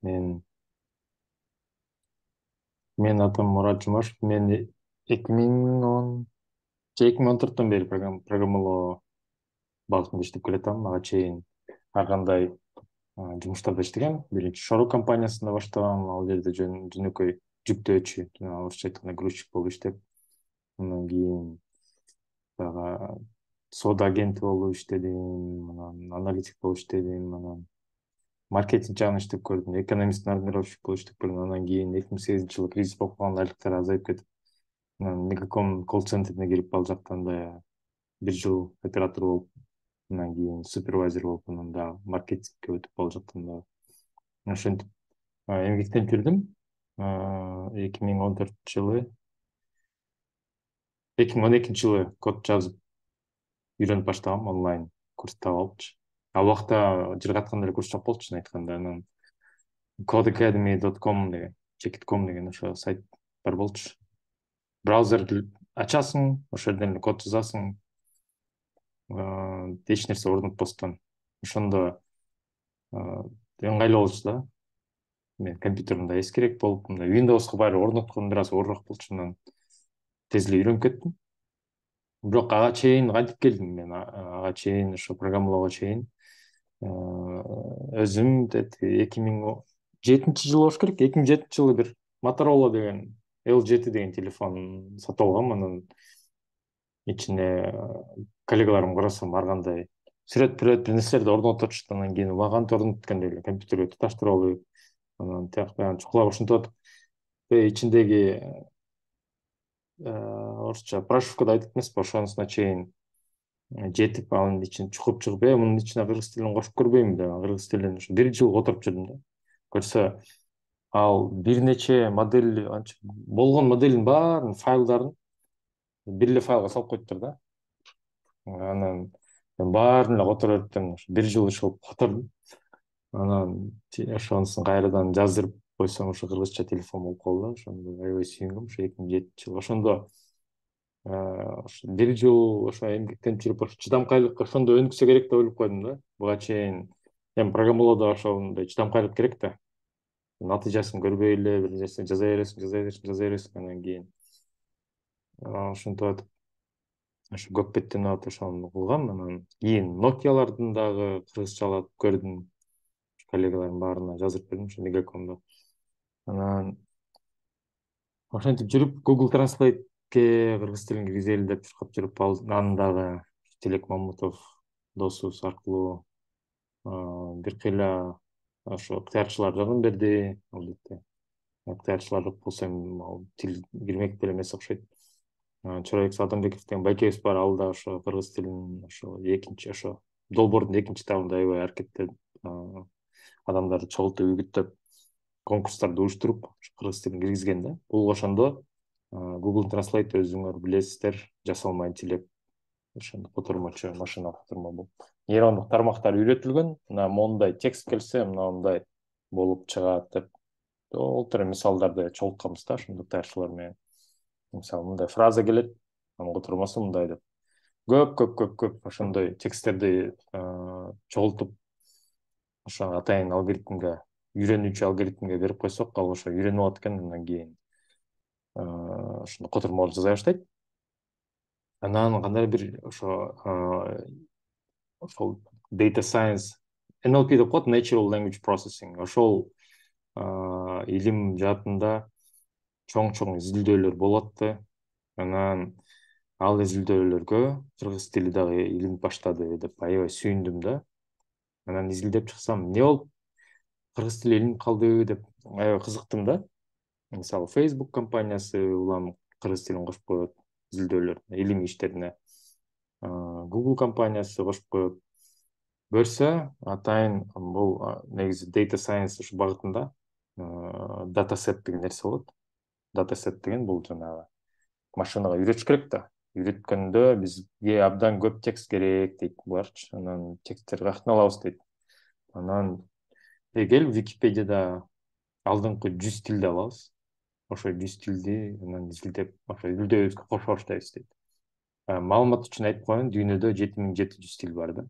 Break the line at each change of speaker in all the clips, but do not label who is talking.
Мен мен атым Мурат Жумашев. Мен 2010 же 2014 бери программалоо багытында иштеп келатам. Ага чейин ар кандай жумуштарда иштегем. Биринчи Шоро компаниясында баштагам. Ал жерде жөнөкөй жүктөөчү, орусча айтканда грузчик болуп иштеп, андан кийин дагы соода агенти болуп иштедим, анан аналитик болуп иштедим, анан маркетинг жагын иштеп көрдүм, экономист нормировщик болуп иштеп көрдүм. Андан кийин 2008 жылы кризис болуп калганда айлыктар азайып кетип, анан Мегаком колл центрине кирип ал жактан да бир жыл оператор болуп, андан кийин супервайзер болуп, анан дагы маркетингке өтүп ал жактан да ошентип эмгектенип жүрдүм. 2012 жылы код жазып үйрөнүп баштагам, онлайн курс таап алыпчы. Ал убакта жыргатканда эле курс жок болчу, чын айтканда. Анан codeacademy.com деген, checkit.com деген ошо сайт бар болчу. Браузерди ачасың, ошол жерден эле код жазасың, эч нерсе орнотпостон. Ошондо ыңгайлуу болчу да. Мен компьютеримде эскирээк болуп, мындай Windows'ка баары орноткон бир аз оорураак болчу. Анан тез эле үйрөнүп кеттим. Бирок ага чейин кантип келдим мен? Ага чейин ошо программалоого чейин өзүм 2007 жылы болуш керек. 2007 жылы бир Motorola деген L7 деген телефон сатып алгам. Анан ичине коллегаларым карасам ар кандай сүрөт бир нерселерди орнотуп атышты. Анан кийин убаган орноткенде эле компьютерге туташтырып алып, анан тияк баягы чукулап ушинтип атып, ичиндеги орусча прошивкада айтып эмеспи, ошонусуна чейин жетип, анын ичин чукуп чыгып, мунун ичине кыргыз тилин кошуп көрбөймүн деп, кыргыз тилин ушу бир жыл отуруп жүрдүм да. Көрсө, ал бир нече модель, болгон моделдин баарын файлдарын бир эле файлга салып коюптур да. Анан мен баарын эле которуп өттүм, бир жыл иш кылып котордум. Анан ошонусун кайрадан жаздырып койсом, ошо кыргызча телефон болуп калды да. Ошондо аябай сүйүнгөм, ошо 2007 жылы. Ошондо бир жыл ошо эмгектенип жүрүп, ошо чыдамкайлык ошондо өнүксө керек деп ойлоп койдум да. Буга чейин эми программалоодо ошондой чыдамкайлык керек да. Натыйжасын көрбөй эле бир нерсе жаза бересиң, андан кийин ошентип атып ошо көп беттенип атып ошону кылгам. Анан кийин Nokia'лардын дагы кыргызчалап көрдүм. Коллегалардын баарына жазып бердим ошо Мегакомдо. Анан ошентип жүрүп Google Translate'ке кыргыз тилин киргизели деп чуркап жүрүп, анын дагы Тилек Мамутов досубуз аркылуу бир кыйла ошо ыктыярчылар жардам берди. Албетте ыктыярчылар жок болсо эми ал тил кирмек деле эмес окшойт. Чорабек Саатамбеков деген байкебиз бар, ал да ошо кыргыз тилин ошо экинчи ошо долбоордун экинчи этабында аябай аракеттенип, адамдарды чогултуп үгүттөп конкурстарды уюштуруп кыргыз тилин киргизген да. Бул ошондо Google Translate өзүңөр билесиздер, жасалмай тилеп ошондо котормочу машина котормо болуп. Нейрондук тармактар үйрөтүлгөн, мына моундай текст келсе, мындай болуп чыгат деп толтура мисалдарды чогултканбыз да, ошондо ыктыярчылар менен. Мисалы мындай фраза келет, анын котормосу мындай деп. Көп ошондой тексттерди чогултуп ошо атайын алгоритмге, үйрөнүүчү алгоритмге берип койсок, ал ошо үйрөнүп алат экен. Андан кийин ошондо котормолорду жаза баштайт. Анан кандай бир ошол data science, NLP деп коет, natural language processing. Ошол илим жаатында чоң изилдөөлөр болот да. Анан ал изилдөөлөргө кыргыз тили дагы илинип баштады деп аябай сүйүндүм да. Анан изилдеп чыксам, эмне болуп кыргыз тили илинип калды деп аябай кызыктым да. Мисалы Facebook компаниясы улам кыргыз тилин кошуп коет изилдөөлөр, илимий иштерине. Google компаниясы кошуп коет. Көрсө, атайын бул негизи data science ушу багытында датасет деген нерсе болот. Датасет деген бул жанагы машинага үйрөтүш керек да. Үйрөткөндө бизге абдан көп текст керек дейт буларчы. Анан тексттерди каяктан алабыз дейт. Анан эгел Википедияда алдыңкы 100 тилди алабыз. Ошо 100 тилди анан изилдеп, ошо изилдөөбүзгө кошо баштайбыз дейт. Маалымат үчүн айтып коеюн, дүйнөдө 7700 тил бар да.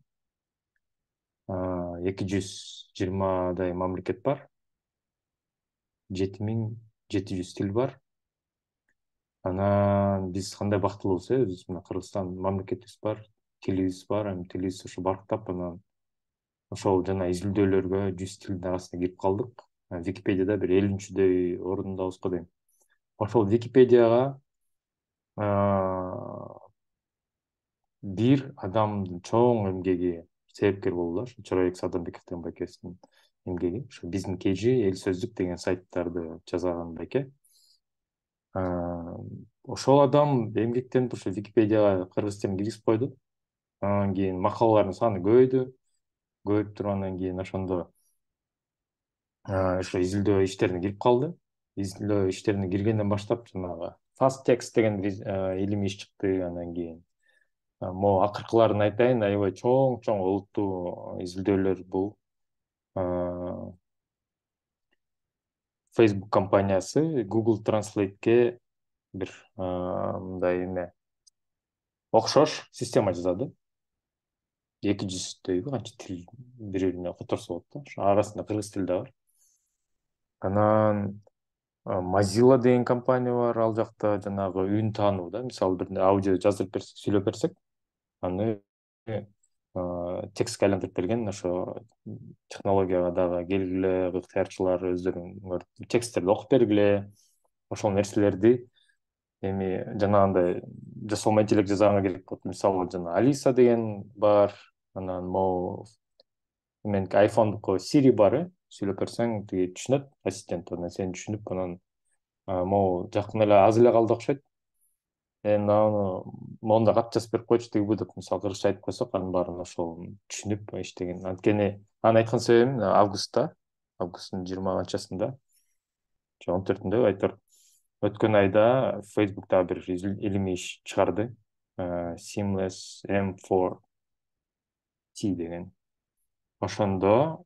220 мамлекет бар. 7.700 тил бар. Анан биз кандай бактылуубуз, биз мына Кыргызстан мамлекетибиз бар, тилибиз бар, эми тилибиз ушу барктап, анан ошол жана изилдөөлөргө 100 тилдин арасына кирип калдык. Википедияда бир 50-чүдөй орундабыз го дейм. Ошол Википедияга бир адамдын чоң эмгеги себепкер болду. Ошо Чоройек Садамбековдун байкесинин эмгеги. Ошо биздин KG, Эл сөздүк деген сайттарды жасаган байке. Ошол адам эмгектенип ошо Википедияга кыргыз тилин киргизип койду. Анан кийин макалалардын саны көбөйүп тургандан кийин ошондо ошо изилдөө иштерине кирип калды. Изилдөө иштерине киргенден баштап жанагы fast text деген илимий иш чыкты. Андан кийин могу акыркыларын айтайын, аябай чоң олуттуу изилдөөлөр бул. Facebook компаниясы Google Translate'ке бир мындай эме окшош система жасады. 200-дөй канча тил бири-бирине которсо болот да. Ошо арасында кыргыз тили да бар. Анан Mozilla деген компания бар, ал жакта жанагы үн таануу да, мисалы бир аудио жаздырып берсек, сүйлөп берсек, аны текстке айлантырып берген. Ошо технологияга дагы келгиле, ыктыярчылар өздөрүң тексттерди окуп бергиле, ошол нерселерди эми жанагындай жасалма интеллект жасаганга керек болот. Мисалы жана Алиса деген бар, анан могу меники айфондуку Siri бар, сүйлөп берсең тиги түшүнөт, ассистент анан сени түшүнүп, анан могу жакын эле аз эле калды окшойт. Эми аны монда кат жазып берип койчу тиги бу деп мисалы кыргызча айтып койсок, анын баарын ошол түшүнүп иштеген. Анткени аны айткан себебим августтун 20 канчасында, 14-ндө айтор өткөн айда Facebook'та бир илимий иш чыгарды. Seamless M4T деген. Ошондо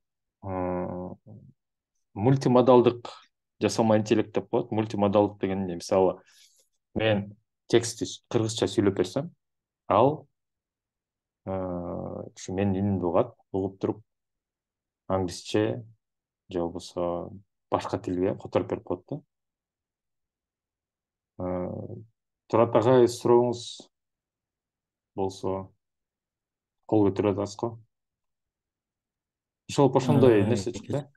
мультимодалдык жасалма интеллект деп коет. Мультимодалдык деген эмне? Мисалы, мен текстти кыргызча сүйлөп берсем, ал ушу менин үнүмдү угуп туруп, англисче же болбосо башка тилге которуп берип коет да. Турат агай, сурооңуз болсо кол көтөрүп атасызго. Ошол ошондой нерсе чыкты.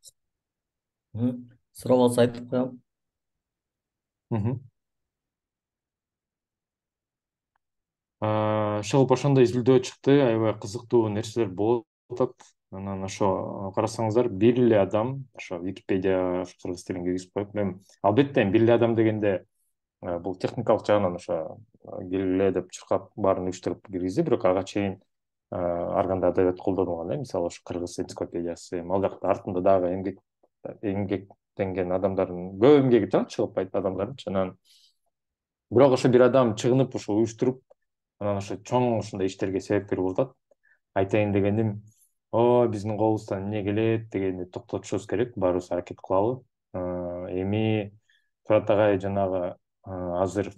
Суроо болсо айтып коем.
Ошол ошондой изилдөө чыкты, аябай кызыктуу нерселер болуп атат. Анан ошо карасаңыздар, бир эле адам ошо Википедия кыргыз тилин киргизип коюп, мен албетте бир эле адам дегенде бул техникалык жагынан ошо келгиле деп чуркап баарын уюштуруп киргизди, бирок ага чейин ар кандай адабият колдонулган да, мисалы ошо кыргыз энциклопедиясы, ал жакта артында дагы эмгектенген адамдардын көп эмгеги турат, чыгып адамдардынчы. Анан бирок ошо бир адам чыгынып ошо уюштуруп, анан ошо чоң ушундай иштерге себепкер болуп атат. Айтайын дегеним, биздин колубуздан эмне келет дегенди токтотушубуз керек, баарыбыз аракет кылалы. Эми Турат агай жанагы азыр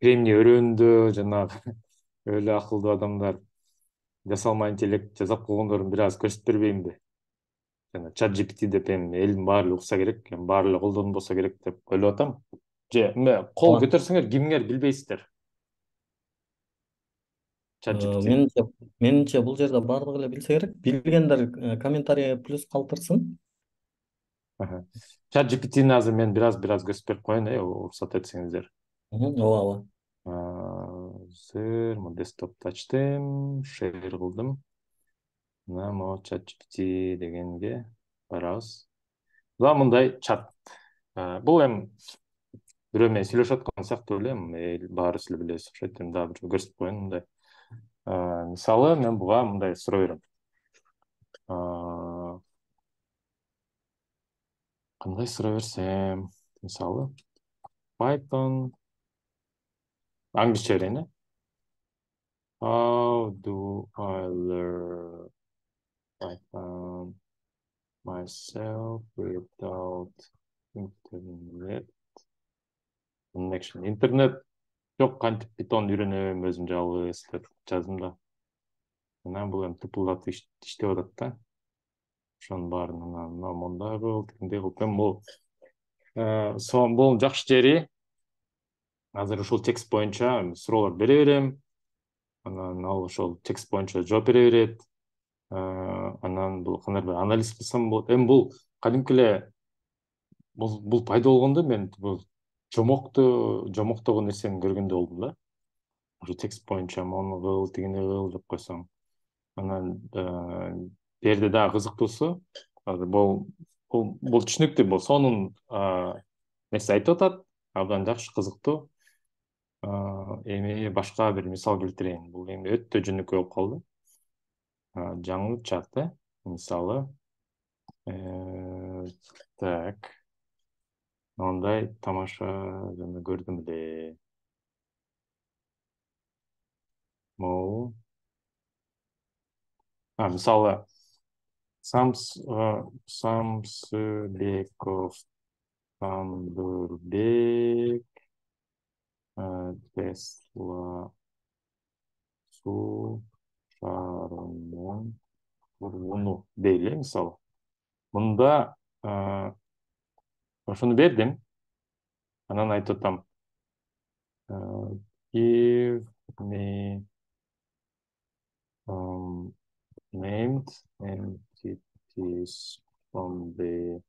кремний өрөөндө жанагы өлө акылдуу адамдар жасалма интеллект жасап койгондорун бир аз көрсөтүп бербейинби? Жана чат GPT деп эми элдин баары эле укса керек, эми баары эле колдонбосо керек деп ойлоп атам. Же кол көтөрсөңөр кимиңер билбейсиздер? Чат GPT.
Менимче бул жерде баардыгы эле билсе керек. Билгендер комментарий плюс калтырсын.
Чат GPT'ни азыр мен бир аз көзөп берип коеюн, уруксат этсеңиздер.
Ооба.
Азыр десктопду ачтым, шер кылдым. Мына могу чат GPT дегенге барабыз. Мына мындай чат. Бул эми бирөө менен сүйлөшүп аткан сыяктуу эле, баарыбыз эле билебиз окшойт. Эми дагы бир көрсөтүп коеюн мындай. Мисалы, мен буга мындай суроо берем. Кандай суроо берсем? Мисалы, Python англисче берейин, How do I learn Python myself without internet connection? Интернет жок, кантип Python үйрөнөм өзүм жалгыз деп жаздым да. Анан бул эми тыпылдатып иштеп атат да. ошонун баарынан мондай кыл, тигиндей кыл. Эми бул бул жакшы жери азыр ушул текст боюнча суроолор бере берем. Анан ал ошол текст боюнча жооп бере берет. Анан бул кандай бир анализ кылсам болот. Эми бул кадимки эле бул пайда болгондо мен бул жомоктогон нерсени көргөндөй болдум да. Ушу текст боюнча мону кыл, тигини кыл деп койсоң. Анан берде дагы кызыктуусу азыр бул түшүнүктүү, бул сонун нерсе айтып атат, абдан жакшы, кызыктуу. Эми башка бир мисал келтирейин. Бул эми өтө жөнөкөй болуп калды. Жаңы чат, мисалы. Так. Мындай тамаша жана көрдүм эле. Могу. Мисалы Самсыбеков Сандырбек Тесла суу шаарынын тургуну дейли, мисалы. Мында ошону бердим. Анан айтып атам. Give me named entities from the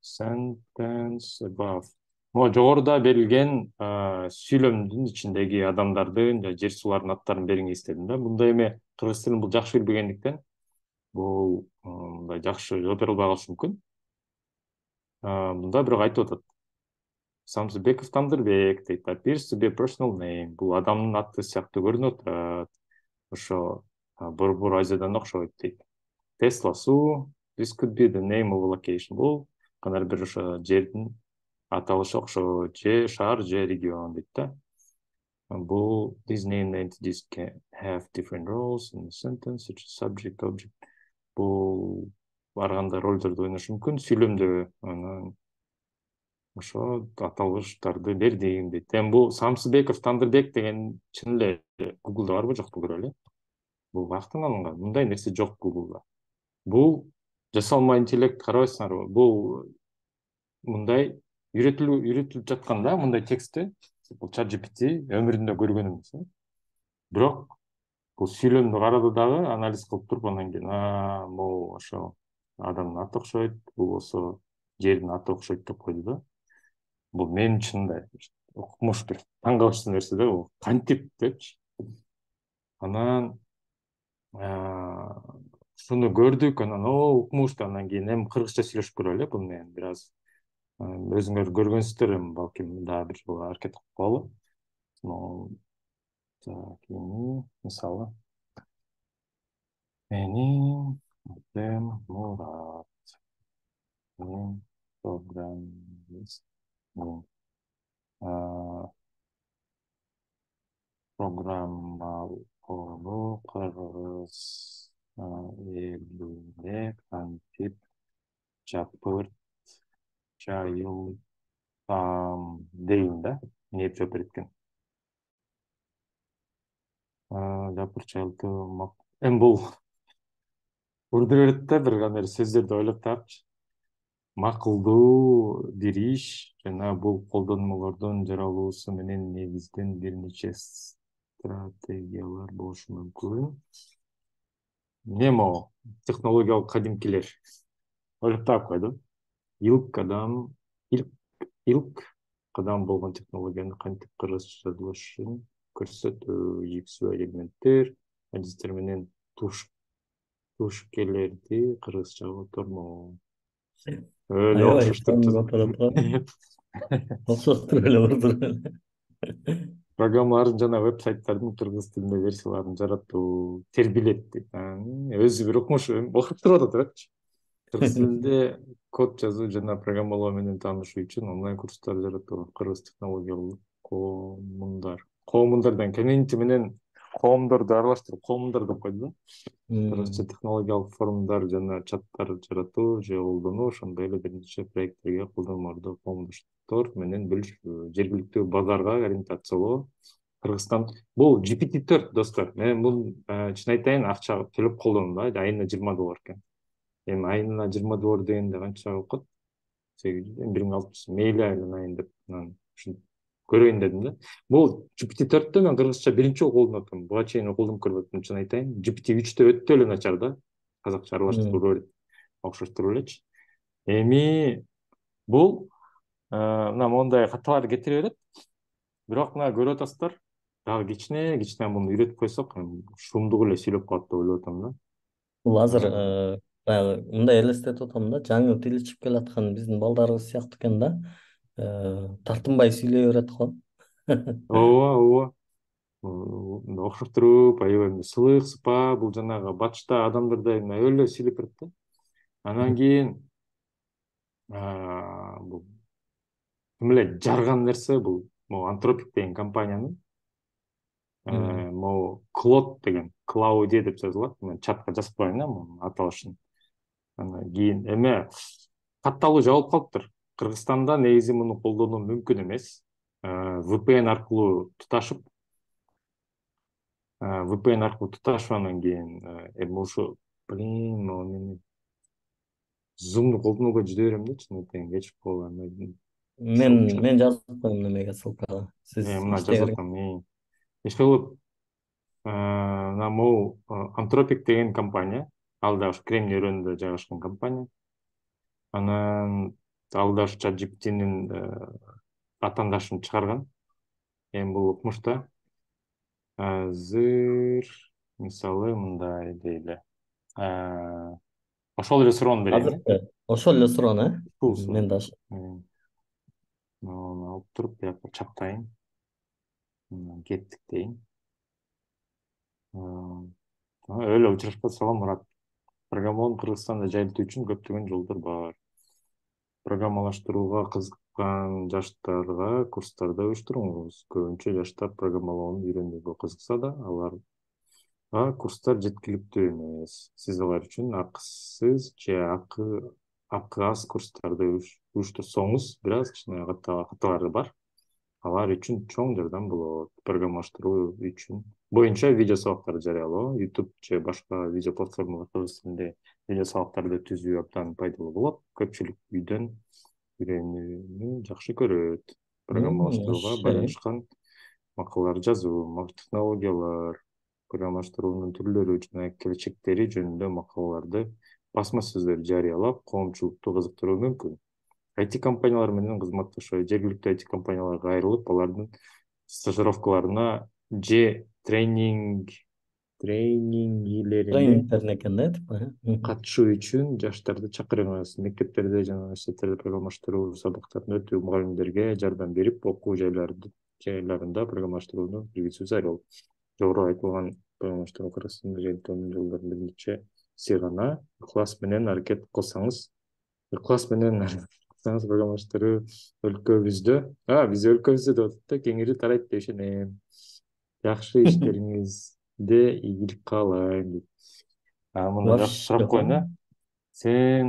sentence above. Жогоруда берилген сүйлөмдүн ичиндеги адамдардын же жер суулардын аттарын бериңиз истедим да. Мында эми кыргыз тилин бул жакшы билбегендиктен бул мындай жакшы жооп бере албай калышы мүмкүн. Мында бирок айтып атат. Самсыбеков Тандырбек дейт. Appears to be a personal name. Бул адамдын аты сыяктуу көрүнүп атат. Ошо Борбор Азиядан окшойт дейт. Tesla суу. This could be the name of a location. Бул кандай бир ошо жердин аталышы окшойт, же шаар, же регион дейт да. Бул these named entities can have different roles in the sentence, such as subject, object. Бул ар кандай ролдорду ойношу мүмкүн сүйлөмдө. Анан ошо аталыштарды бердим дейт. Эми бул Самсыбеков Тандырбек деген чын эле Google'да барбы жокпу көрөлү. Бул каяктан алынган? Мындай нерсе жок Google'да. Бул жасалма интеллект, карабайсыңарбы? Бул мындай үйрөтүлүп жаткан да, мындай текстти. Бул ChatGPT өмүрүндө көргөн эмес. Бирок бул сүйлөмдү карады дагы, анализ кылып туруп, анан кийин бул ошо адамдын аты окшойт, бул болсо жердин аты окшойт деп койду да. Бул мен үчүн мындай укмуш бир таң калыштуу нерсе да, бул кантип депчи. Анан ушуну көрдүк, анан укмуш, анан кийин эми кыргызча сүйлөшүп көрөлү бул менен бир аз. Өзүңөр көргөнсүздөр, эми балким дагы бир жолу аракет кылып коелу. Так, мисалы менин атым Мурат. Мен программистмин. Программалоону кыргыз элинде кантип жапырт жайылтам дейм да. Эмне жооп берет экен? Жапырт жайылтуу. Эми бул урду берет да, бир кандай сөздөрдү ойлоп тапчы. Макулдуу бир иш жана бул колдонмолордун жаралуусу менен негизден бир нече стратегиялар болушу мүмкүн. Немо технологиялык кадимкилер ойлоп таап койду. Илк кадам болгон технологияны кантип кыргызча жазылышын көрсөтүү, жипсүү элементтер, адистер менен тушкелерди кыргызчага котормоо. Öyle
Аябай
окшоштуруп
окшоштуруп эле урду эле.
программалардын жана веб-сайттардын кыргыз тилинде версияларын жаратуу, тербилет дейт. Өзү бир укмуш окуп туруп атат. Кыргыз тилинде код жазуу жана программалоо менен таанышуу үчүн онлайн курстар жаратуу. Кыргыз технологиялык коомундардан комьюнити менен коомдорду аралаштырып коомундар деп койду да. Кыргызча технологиялык форумдар жана чаттар жаратуу же колдонуу, ошондой эле бир нече проекттерге колдонмаларды коомдоштуктар менен бөлүшүү, жергиликтүү базарга ориентациялоо. Кыргызстан бул GPT-4 достор. Мен бул чын айтайын, акча төлөп колдонум да, айына $20 экен. Эми айына 20 доллар дегенде канча окут? 800, 1600 мейли айланайын деп анан ушинтип көрөйүн дедим да. Бул GPT-4 мен кыргызча биринчи жолу колдонуп атам. Буга чейин колдонуп көрбөптүм, чын айтайын. GPT-3 өтө эле начар да. Казакча аралаштырып окшоштуруп элечи. Эми бул мына мондай каталарды кетире берет. Бирок мына көрүп атасыздар, дагы кичине кичине муну үйрөтүп койсок, шумдук эле сүйлөп калат деп ойлоп атам да.
Бул азыр
Э,
баягы мындай элестетип атам да, жаңы тил чыгып келаткан биздин балдарыбыз сыяктуу экен да. Тартынбай сүйлөй берет го.
ооба, ооба. Окшоштуруп, аябай сылык сыпаа, бул жанагы батышта адамдардай аябай эле сүйлөп берет да. Анан кийин бул ким эле жарган нерсе бул могу Антропик деген компаниянын могу Клод деген, Клауди деп жазылат. Мен чатка жазып коеюн да мунун аталышын. Анан кийин эме катталуу жабылып калыптыр. Кыргызстанда негизи муну колдонуу мүмкүн эмес. VPN аркылуу туташып, анан кийин эми ушу блин, зумду колдонууга жүзө берем да, чын айтайын, кечирип койгула.
Мен
Ушул чат
мен жазып коем немеге, ссылкага. Сиз
мына
иштей
жазып
бериңиз.
аткам. Иши кылып, мына могу Антропик деген компания, ал да ушу Кремний өрөөнүндө жайгашкан компания. Анан ал да ушу чат GPTнин атаандашын чыгарган. Эми бул укмушта азыр мисалы мындай дейли. Э, Ошол эле суроону берейин э.
Азыр ошол эле суроону,
Бул
мен
суроо.
дагы.
Муну алып туруп бияка чаптайын. Кеттик дейин. Өлө учурашпа салам, Мурат. Программалоону Кыргызстанда жайылтуу үчүн көптөгөн жолдор бар. Программалаштырууга кызыккан жаштарга курстарды уюштуруңуз. Көбүнчө жаштар программалоону үйрөнүүгө кызыкса да, аларга курстар жеткиликтүү эмес. Сиз алар үчүн акысыз же акы аз курстарды уюштурсоңуз, бир аз кичине каталары бар. Алар үчүн чоң жардам болот. Программалаштыруу үчүн боюнча видео сабактарды жарыялоо, YouTube же башка видео платформалар кыргыз тилинде видео сабактарды түзүү абдан пайдалуу болот. Көпчүлүк үйдөн үйрөнүүнү жакшы көрөт. Программалаштырууга
Ошо.
байланышкан макалалар жазуу, технологиялар, программалаштыруунун түрлөрү жана келечектери жөнүндө макалаларды басма сөздөр жарыялап, коомчулукту кызыктыруу мүмкүн. IT компаниялар менен кызматташуу, жергиликтүү IT компанияларга айрылып, алардын стажировкаларына же тренингилерине
Тренингтерине экен да, типа.
катышуу үчүн жаштарды чакырыңыз. Мектептерде жана университеттерде программалаштыруу сабактарын өтүү, мугалимдерге жардам берип, окуу жайларында программалаштырууну киргизүү зарыл. Жогору айтылган программалаштыруу Кыргызстанда жайылтуунун жолдорунун биринчи гана ыклас менен аракет кылсаңыз, программалаштыруу өлкөбүздө, биз өлкөбүздө деп атат да, кеңири тарайт деп ишенем. Жакшы иштериңизде ийгилик каалайм дейт. Мында жакшы сурап
Вообще.
коеюн да. Сен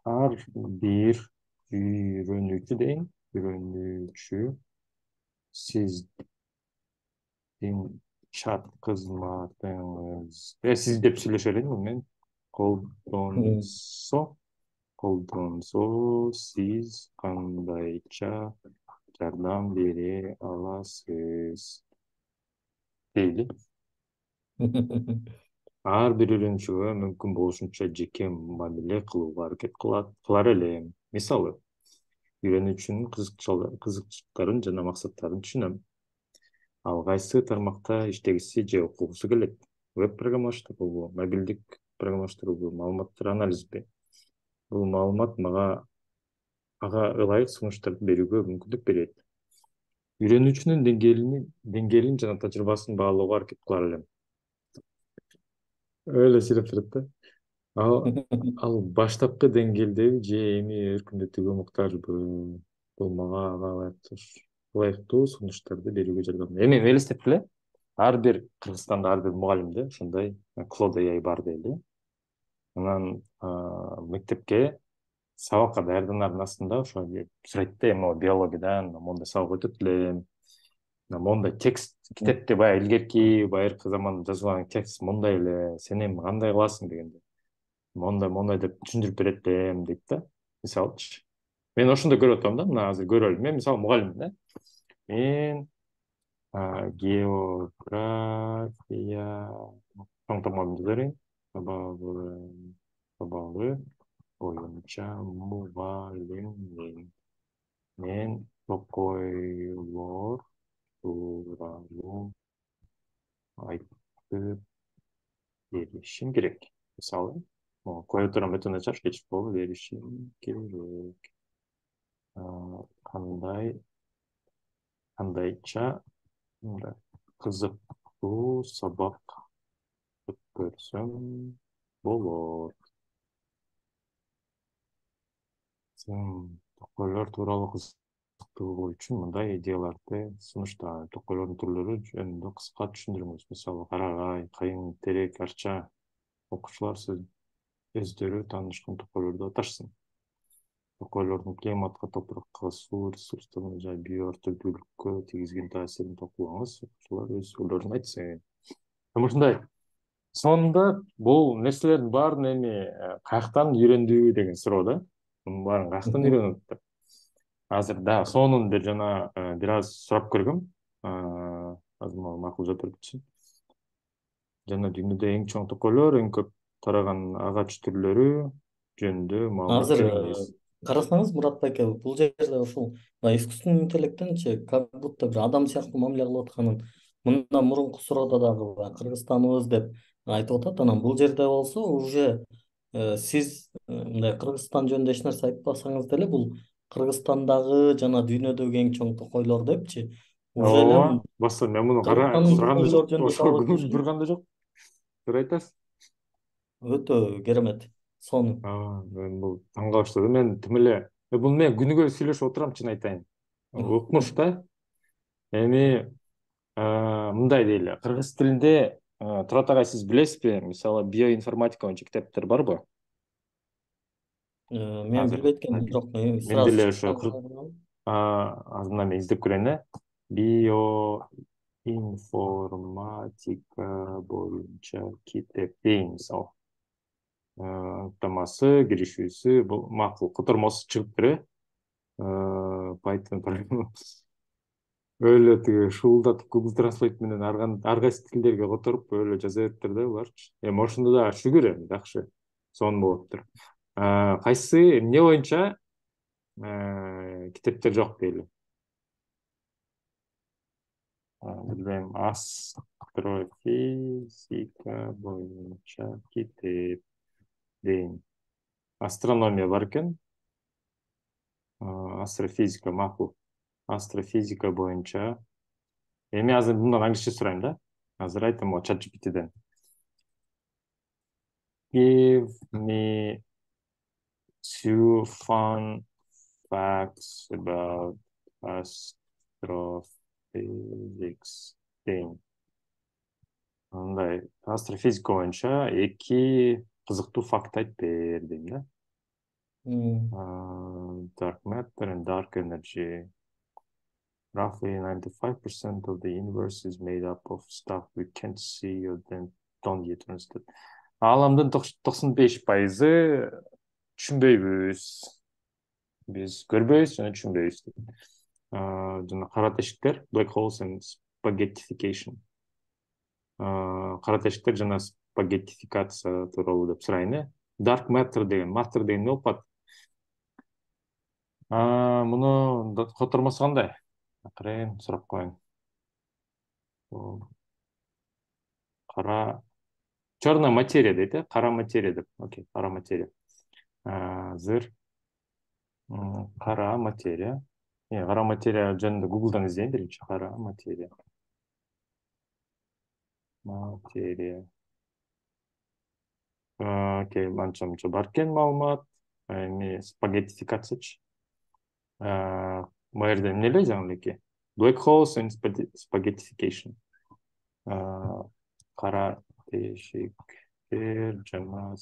ар бир үйрөнүүчү дейин, сиздин чат кызматыңыз, сиз деп сүйлөшө элейин мен колдонсо сиз кандайча жардам бере аласыз дейли. Ар бир үйрөнүүчүгө мүмкүн болушунча жеке мамиле кылууга аракет кылар элем. Мисалы, үйрөнүүчүнүн кызыкчылыктарын жана максаттарын түшүнөм. Ал кайсы тармакта иштегиси же окугусу келет? Веб программалаштыруубу, мобилдик программалаштыруубу, маалыматтар анализби? Бул маалымат ага ылайык сунуштарды берүүгө мүмкүндүк берет. Үйрөнүүчүнүн деңгээлин жана тажрыйбасын баалоого аракет кылар элем. Öyle сүйлөп турат да. Ал баштапкы деңгээлдеби же эми өркүндөтүүгө муктажбы? Бул мага ага ылайыктуу сунуштарды берүүгө жардам. Эми элестетип эле, ар бир Кыргызстанда ар бир мугалимде ушундай Клод AI бар дейли. Анан мектепке сабакка даярданардын астында ошо сурайт да, эми биологиядан мондай сабак өтөт элем. мондай текст китепте баягы илгерки байыркы заманда жазылган текст мондай эле, сен эми кандай кыласың дегенде, мондай мондай деп түшүндүрүп берет эми дейт да. Мисалычы мен ошондой көрүп атам да, мына азыр көрөлү, мен мисалы мугалиммин да, мен география чоң томогун жаза берейин, сабагы боюнча мугалиммин, мен токойлор тууралуу айтып беришим керек. Мисалы, клавиатура методуна чыгыш кечип болуп беришим керек. Кандай кандайча мындай кызыктуу сабак өткөрсөм болот. Токойлор тууралуу кызыктуулугу үчүн мындай идеяларды сунуштайм. Токойлордун түрлөрү жөнүндө кыска түшүндүрүңүз. Мисалы, карагай, кайың, терек, арча. Окуучулар өздөрү таанышкан токойлорду аташсын. Токойлордун климатка, топуракка, суу ресурстарына жана био ар түрдүүлүккө тийгизген таасирин токуңуз. Окуучулар өз ойлорун айтсын. Ушундай. Сонунда бул нерселердин баарын эми каяктан үйрөндү деген суроо да. Мунун баарын каяктан үйрөнүп деп. Азыр да сонун бир жана бир аз сурап көргөм. Азыр макул жооп берип кетишин. Жана дүйнөдө эң чоң токойлор, эң көп тараган агач түрлөрү жөнүндө маалымат
Азыр
бериңиз.
карасаңыз, Мурат байке, бул жерде ушул искусственный интеллекттинчи как будто бир адам сыяктуу мамиле кылып атканын мындан мурунку суроодо дагы Кыргызстаныбыз деп айтып атат. Анан бул жерде болсо уже сиз мындай Кыргызстан жөнүндө эч нерсе айтпасаңыз деле бул Кыргызстандагы жана дүйнөдөгү эң чоң токойлор депчи уже эле
Ооба, басты мен муну
Кыргызстандын
сураган да
токойлор
жок,
жөнүндө
ошого
сабак
күнүм
бериши
бурган да жок. Туура айтасыз.
өтө керемет, сонун.
Мен бул таң калыштуу. Мен тим эле бул мен күнүгө сүйлөшүп отурам, чын айтайын. Укмуш да. Эми мындай дейли, кыргыз тилинде Турат агай, сиз билесизби, мисалы биоинформатика боюнча китептер барбы?
Мен
Азыр
билбейт экенмин, бирок
мен
сразу
деле ошо
чыккан.
азыр мына мен издеп көрөйүн э. Биоинформатика боюнча китеп дейм, мисалы. Анықтамасы, киришүүсү, бул макул котормосу чыгып бере. Python өлө тиги шуулдатып Google Translate менен ар кайсы тилдерге которуп өлө жаза бериптир да буларчы. Эми ошондо да шүгүр, эми жакшы сонун болуптур. Кайсы эмне боюнча китептер жок дейли? Билбейм, астрофизика боюнча китеп дейм. Астрономия бар экен. Астрофизика макул. Астрофизика боюнча. Эми азыр мындан англисче сурайм да. Азыр айтам го ChatGPTден. Give me two fun facts about astrophysics дейм. Андай астрофизика боюнча эки кызыктуу факт айтып бер дейм да. Dark matter and dark energy. Roughly 95% of the universe is made up of stuff we can't see or then don't yet understand. Аламдын 95% түшүнбөйбүз. Биз көрбөйбүз жана түшүнбөйбүз. Жана кара тешиктер, black holes and spaghettification. Кара тешиктер жана спагеттификация тууралуу деп сурайын э. Dark matter деген, matter деген эмне болуп калат? Муну котормосу кандай? Акырын сурап коеюн. Кара черная материя дейт э, кара материя деп. Окей, кара материя. Азыр кара материя. Кара материя жөнүндө Google'дан издейин биринчи. Кара материя. Материя. Окей, анча-мынча бар экен маалымат. Эми спагеттификациячы. Могу жерде эмне эле жаңы элеки? Black holes and spaghettification. Кара тешиктер жана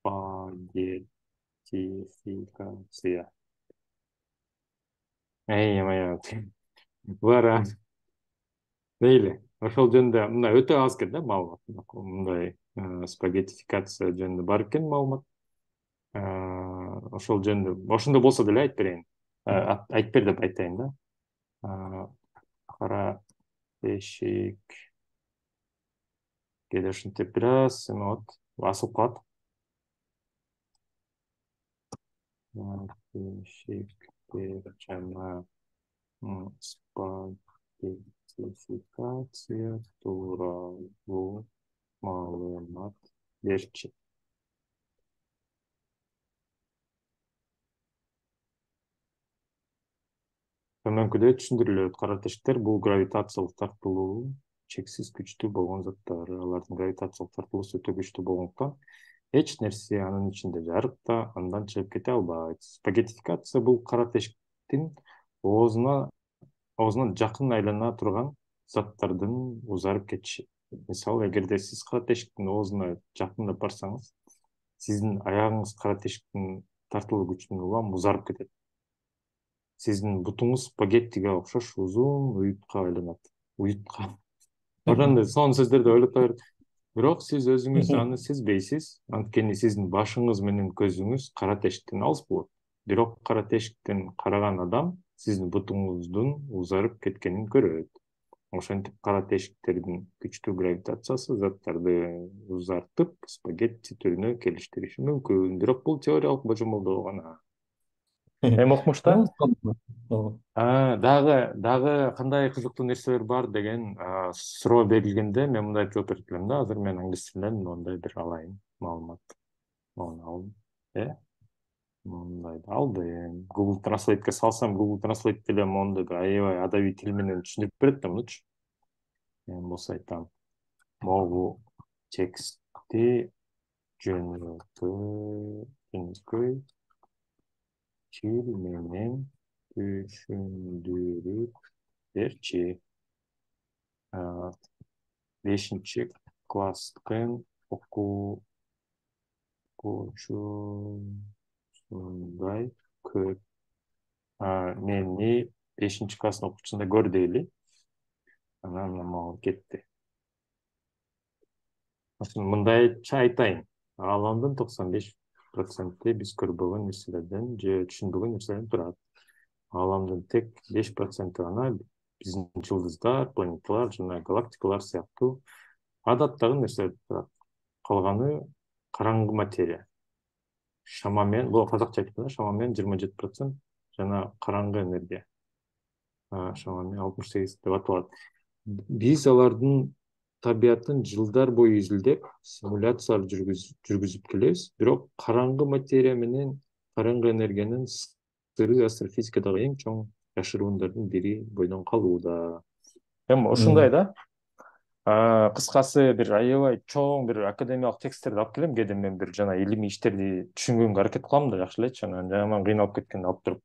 спагеттификация. Моя. Булар мейли ошол жөнүндө мындай өтө аз экен да маалымат, мындай спагеттификация жөнүндө бар экен маалымат. Ошол жөнүндө ошондо болсо деле айтып берейин. Айтып бер деп айтайын да. Э, кара тешик кээде ушинтип бир аз эме болот, басылып калат. Тешиктер жана спагеттификация тууралуу маалымат берчи. Төмөнкүдө түшүндүрүлөт. Кара тешиктер бул гравитациялык тартылуу чексиз күчтүү болгон заттар. Алардын гравитациялык тартылуусу өтө күчтүү болгондуктан эч нерсе анын ичинде жарык да андан чыгып кете албайт. Спагеттификация бул кара тешиктин оозуна оозунан жакын айлана турган заттардын узарып кетиши. Мисалы, эгерде сиз кара тешиктин оозуна жакындап барсаңыз, сиздин аягыңыз кара тешиктин тартылуу күчүнөн улам узарып кетет. Сиздин бутуңуз спагеттиге окшош узун уютка айланат. Уютка. Ошондой сонун сөздөрдү ойлоп берет. Бирок сиз өзүңүз аны сезбейсиз, анткени сиздин башыңыз менен көзүңүз кара тешиктен алыс болот. Бирок кара тешиктен караган адам сиздин бутуңуздун узарып кеткенин көрөт. Ошентип кара тешиктердин күчтүү гравитациясы заттарды узартып, спагетти түрүнө келиштириши мүмкүн. Бирок бул теориялык божомолдоо гана. Эми укмуш да? Дагы кандай кызыктуу нерселер бар деген суроо берилгенде мен мындай жооп берип элем да. Азыр мен англис тилинен моундай бир алайын маалымат. Алдым. Мындай алдым. Google Translate'ке салсам, Google Translate деле моундай бир аябай адабий тил менен түшүндүрүп берет да мунучу. Мен болсо айтам. Могу текстти жөнөкөй тил менен түшүндүрүп берчи. 5 класстын окуучусундай көп. Мени 5 класстын окуучусундай көр дейли. Анан могу кетти. Мындайча айтайын. Ааламдын 95% биз көрбөгөн нерселерден же түшүнбөгөн нерселерден турат. Ааламдын тек 5% гана биздин жылдыздар, планеталар жана галактикалар сыяктуу адаттагы нерселерден турат. Калганы караңгы материя. Шамамен, бул казакча айтканда шамамен 27% жана караңгы энергия. Шамамен 68 деп аталат. Биз алардын табиатын жылдар бою изилдеп, симуляциялар жүргүзүп келебиз. Бирок караңгы материя менен караңгы энергиянын сыры астрофизикадагы эң чоң жашыруундардын бири бойдон калууда. Эми ушундай да. Кыскасы бир аябай чоң бир академиялык тексттерди алып келем, кээде мен бир жана илимий иштерди түшүнгөнгө аракет кылам да, жакшы элечи. Анан жаман кыйналып кеткенде алып туруп,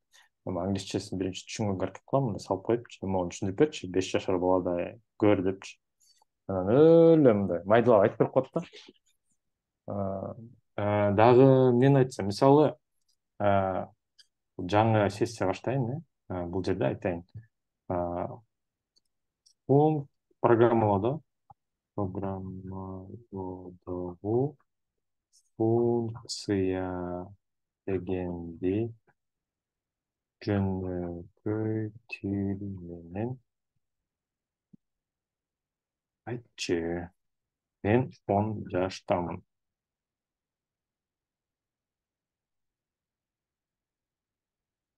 англисчесин биринчи түшүнгөнгө аракет кылам, мындай салып коюпчу, могу түшүндүрүп берчи, 5 жашар баладай көр депчи. Анан өлө мындай майдалап айтып берип коет да. Дагы эмнени айтсам, мисалы, жаңы сессия баштайын, бул жерде айтайын. Бул программалоодогу функция дегенди жөнөкөй тил менен айтчы. Мен 10 жаштамын.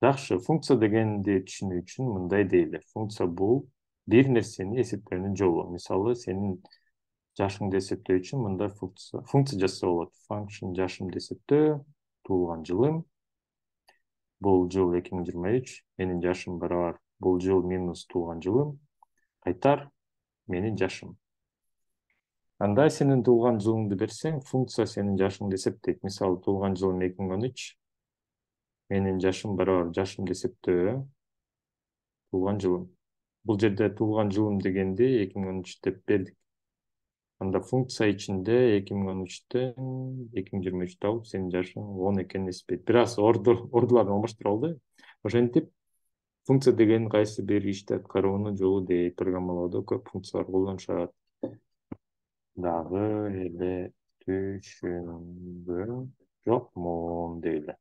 Жакшы, функция дегенди түшүнүү үчүн мындай дейли. Функция бул бир нерсени эсептөөнүн жолу. Мисалы, сенин жашыңды эсептөө үчүн мындай функция жазса болот. Function жашымды эсептөө, туулган жылым. Бул жыл 2023, менин жашым барабар. Бул жыл минус туулган жылым. Кайтар менин жашым. Анда сенин туулган жылыңды берсең, функция сенин жашыңды эсептейт. Мисалы, туулган жылым 2013, менин жашым барабар жашымды эсептөө, туулган жылым. Бул жерде туулган жылым дегенди 2013 деп бердик. Анда функция ичинде 2013тен 2023 алып, сенин жашың 10 экенин эсептейт. Бир аз ордуларды алмаштырып алды. Ошентип, Функция деген кайсы бир ишти аткаруунун жолу дейт. Программалоодо көп функциялар колдонушат. Дагы эле түшүнгөн жокмун дейли.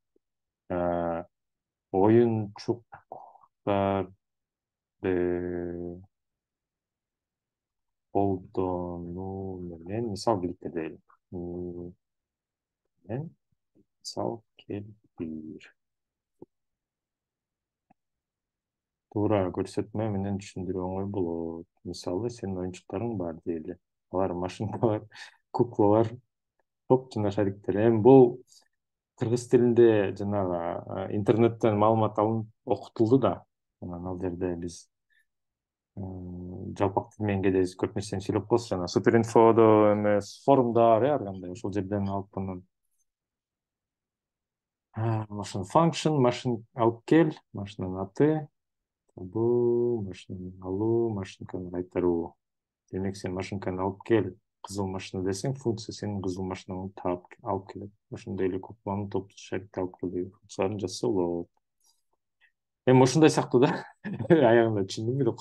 Э, Оюнчуктарды колдонуу менен мисал келтир дейли. Мен мисал келтир. Туура көрсөтмө менен түшүндүрүү оңой болот. Мисалы, сенин оюнчуктарың бар дейли. Алар машиналар, куклалар, топ жана шариктер. Эми бул кыргыз тилинде жанагы интернеттен маалымат алынып окутулду да. Анан ал жерде биз жалпак тил менен кээде көп нерсени сүйлөп коебуз. Жана суперинфодо эмес, форумдар, ар кандай ошол жерден алып анан машин function, машин алып кел, машинанын аты, табуу, машинаны алуу, машинканы кайтаруу. Демек сен машинканы алып кел, кызыл машина десең, функция сенин кызыл машинаңды таап алып келет. Ошондой эле кукланы топ шарикти алып кел деген функцияларын жазса болот. Эми ушундай сыяктуу да. Аягында түшүндүм бирок.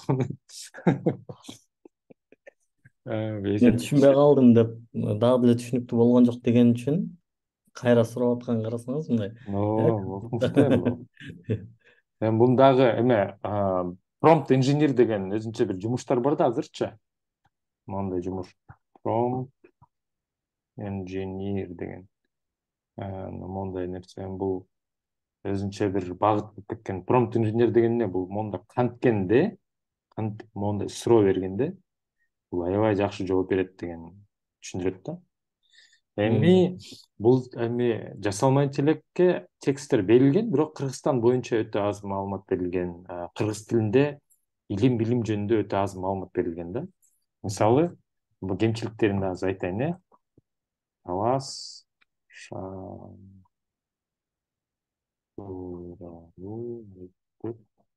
Мен түшүнбөй калдым деп дагы деле түшүнүктүү болгон жок деген үчүн кайра сурап атканын карасаңыз мындай.
Укмуштуу эми бул. Эми бундагы эме промпт инженер деген өзүнчө бир жумуштар бар да азырчы. Мондай жумуш. Prompt engineer деген. Мондай нерсе. Бул өзүнчө бир багыт болуп кеткен. Промпт инженер деген эмне? Бул монда канткенде, мондай суроо бергенде, бул аябай жакшы жооп берет деген түшүндүрөт да. Эми бул эми жасалма интеллектке тексттер берилген, бирок Кыргызстан боюнча өтө аз маалымат берилген. Кыргыз тилинде илим билим жөнүндө өтө аз маалымат берилген да. Мисалы, бул кемчиликтерин да аз айтайын, талас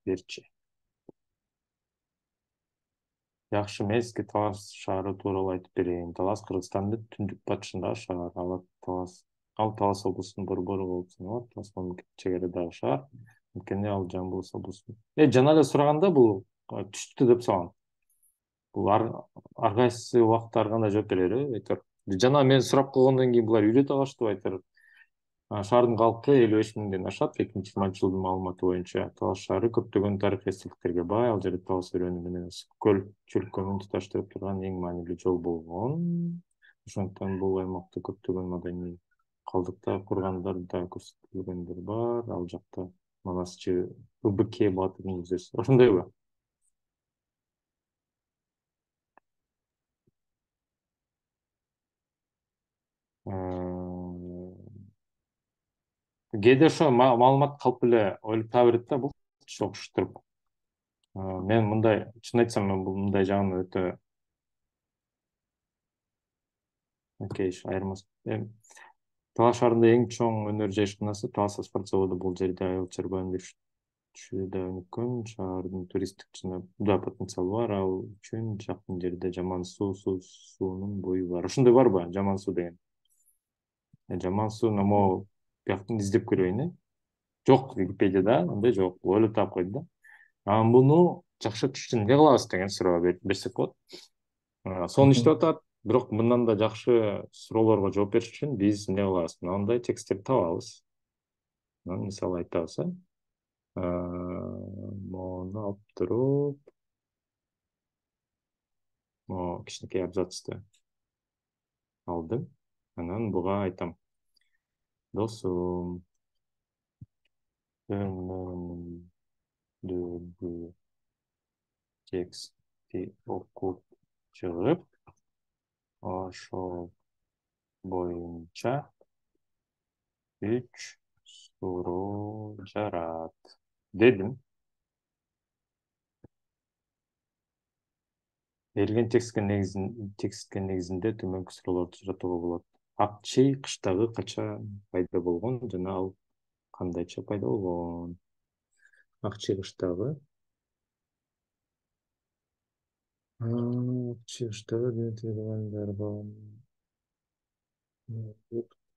берчи. Жакшы эмески Талас шаары тууралуу айтып берейин. Талас Кыргызстандын түндүк батышындагы шаар. Ал Талас облусунун борбору болуп саналат. Талас мамлекеттик чек арадагы шаар. Анткени ал Жамбыл облусунун. Жана эле сураганда бул түштү деп салган. Бул ар кайсы убакта ар кандай жооп берер, айтор. Жана мен сурап койгондон кийин булар үйрөтө алыштып айтор. Шаардын калкы 55.000ден ашат. 2020 жылдын маалыматы боюнча Талас шаары көптөгөн тарыхый эстеликтерге бай. Ал жерде Талас өрөөнү менен Ысык көл чөлкөөнүн туташтырып турган эң маанилүү жол болгон. Ошондуктан бул аймакта көптөгөн маданий калдыктар, кургандар да көрсөтүлгөндөр бар. Ал жакта Манасчы УБК баатырдын мүзөсү. Ошондойбу? Кээде ошо маалымат калп эле ойлоп таба берет да, бул окшоштуруп. Мен мындай, чын айтсам, мен бул мындай жагын өтө айырмасы. Талас шаарында эң чоң өнөр жайышканасы Талас асфальт заводу. Бул жерде айыл чарба өндүрүшү да өнүккөн. Шаардын туристтик жана да потенциалы бар. Ал үчүн жакын жерде Жаман суунун бою бар. Ошондой барбы, Жаман суу деген? Жаман суу могу бияктан издеп көрөйүн. Жок, Википедияда андай жок. Ойлоп таап койду да. Буну жакшы түшүн эмне кылабыз деген суроо берсек болот. Сонун иштеп атат, бирок мындан да жакшы суроолорго жооп бериш үчүн биз эмне кылабыз? Мындай тексттерди табабыз. Мисалы айтабыз, мону алып туруп, могу кичинекей абзацты алдым. Анан буга айтам. Досум, өнүндөгү текстти окуп чыгып, ошол боюнча 3 суроо жарат дедим. Берилген текстке негизинде төмөнкү суроолорду жаратууга болот. Ак чий кыштагы качан пайда болгон жана ал кандайча пайда болгон? Ак чый кыштагы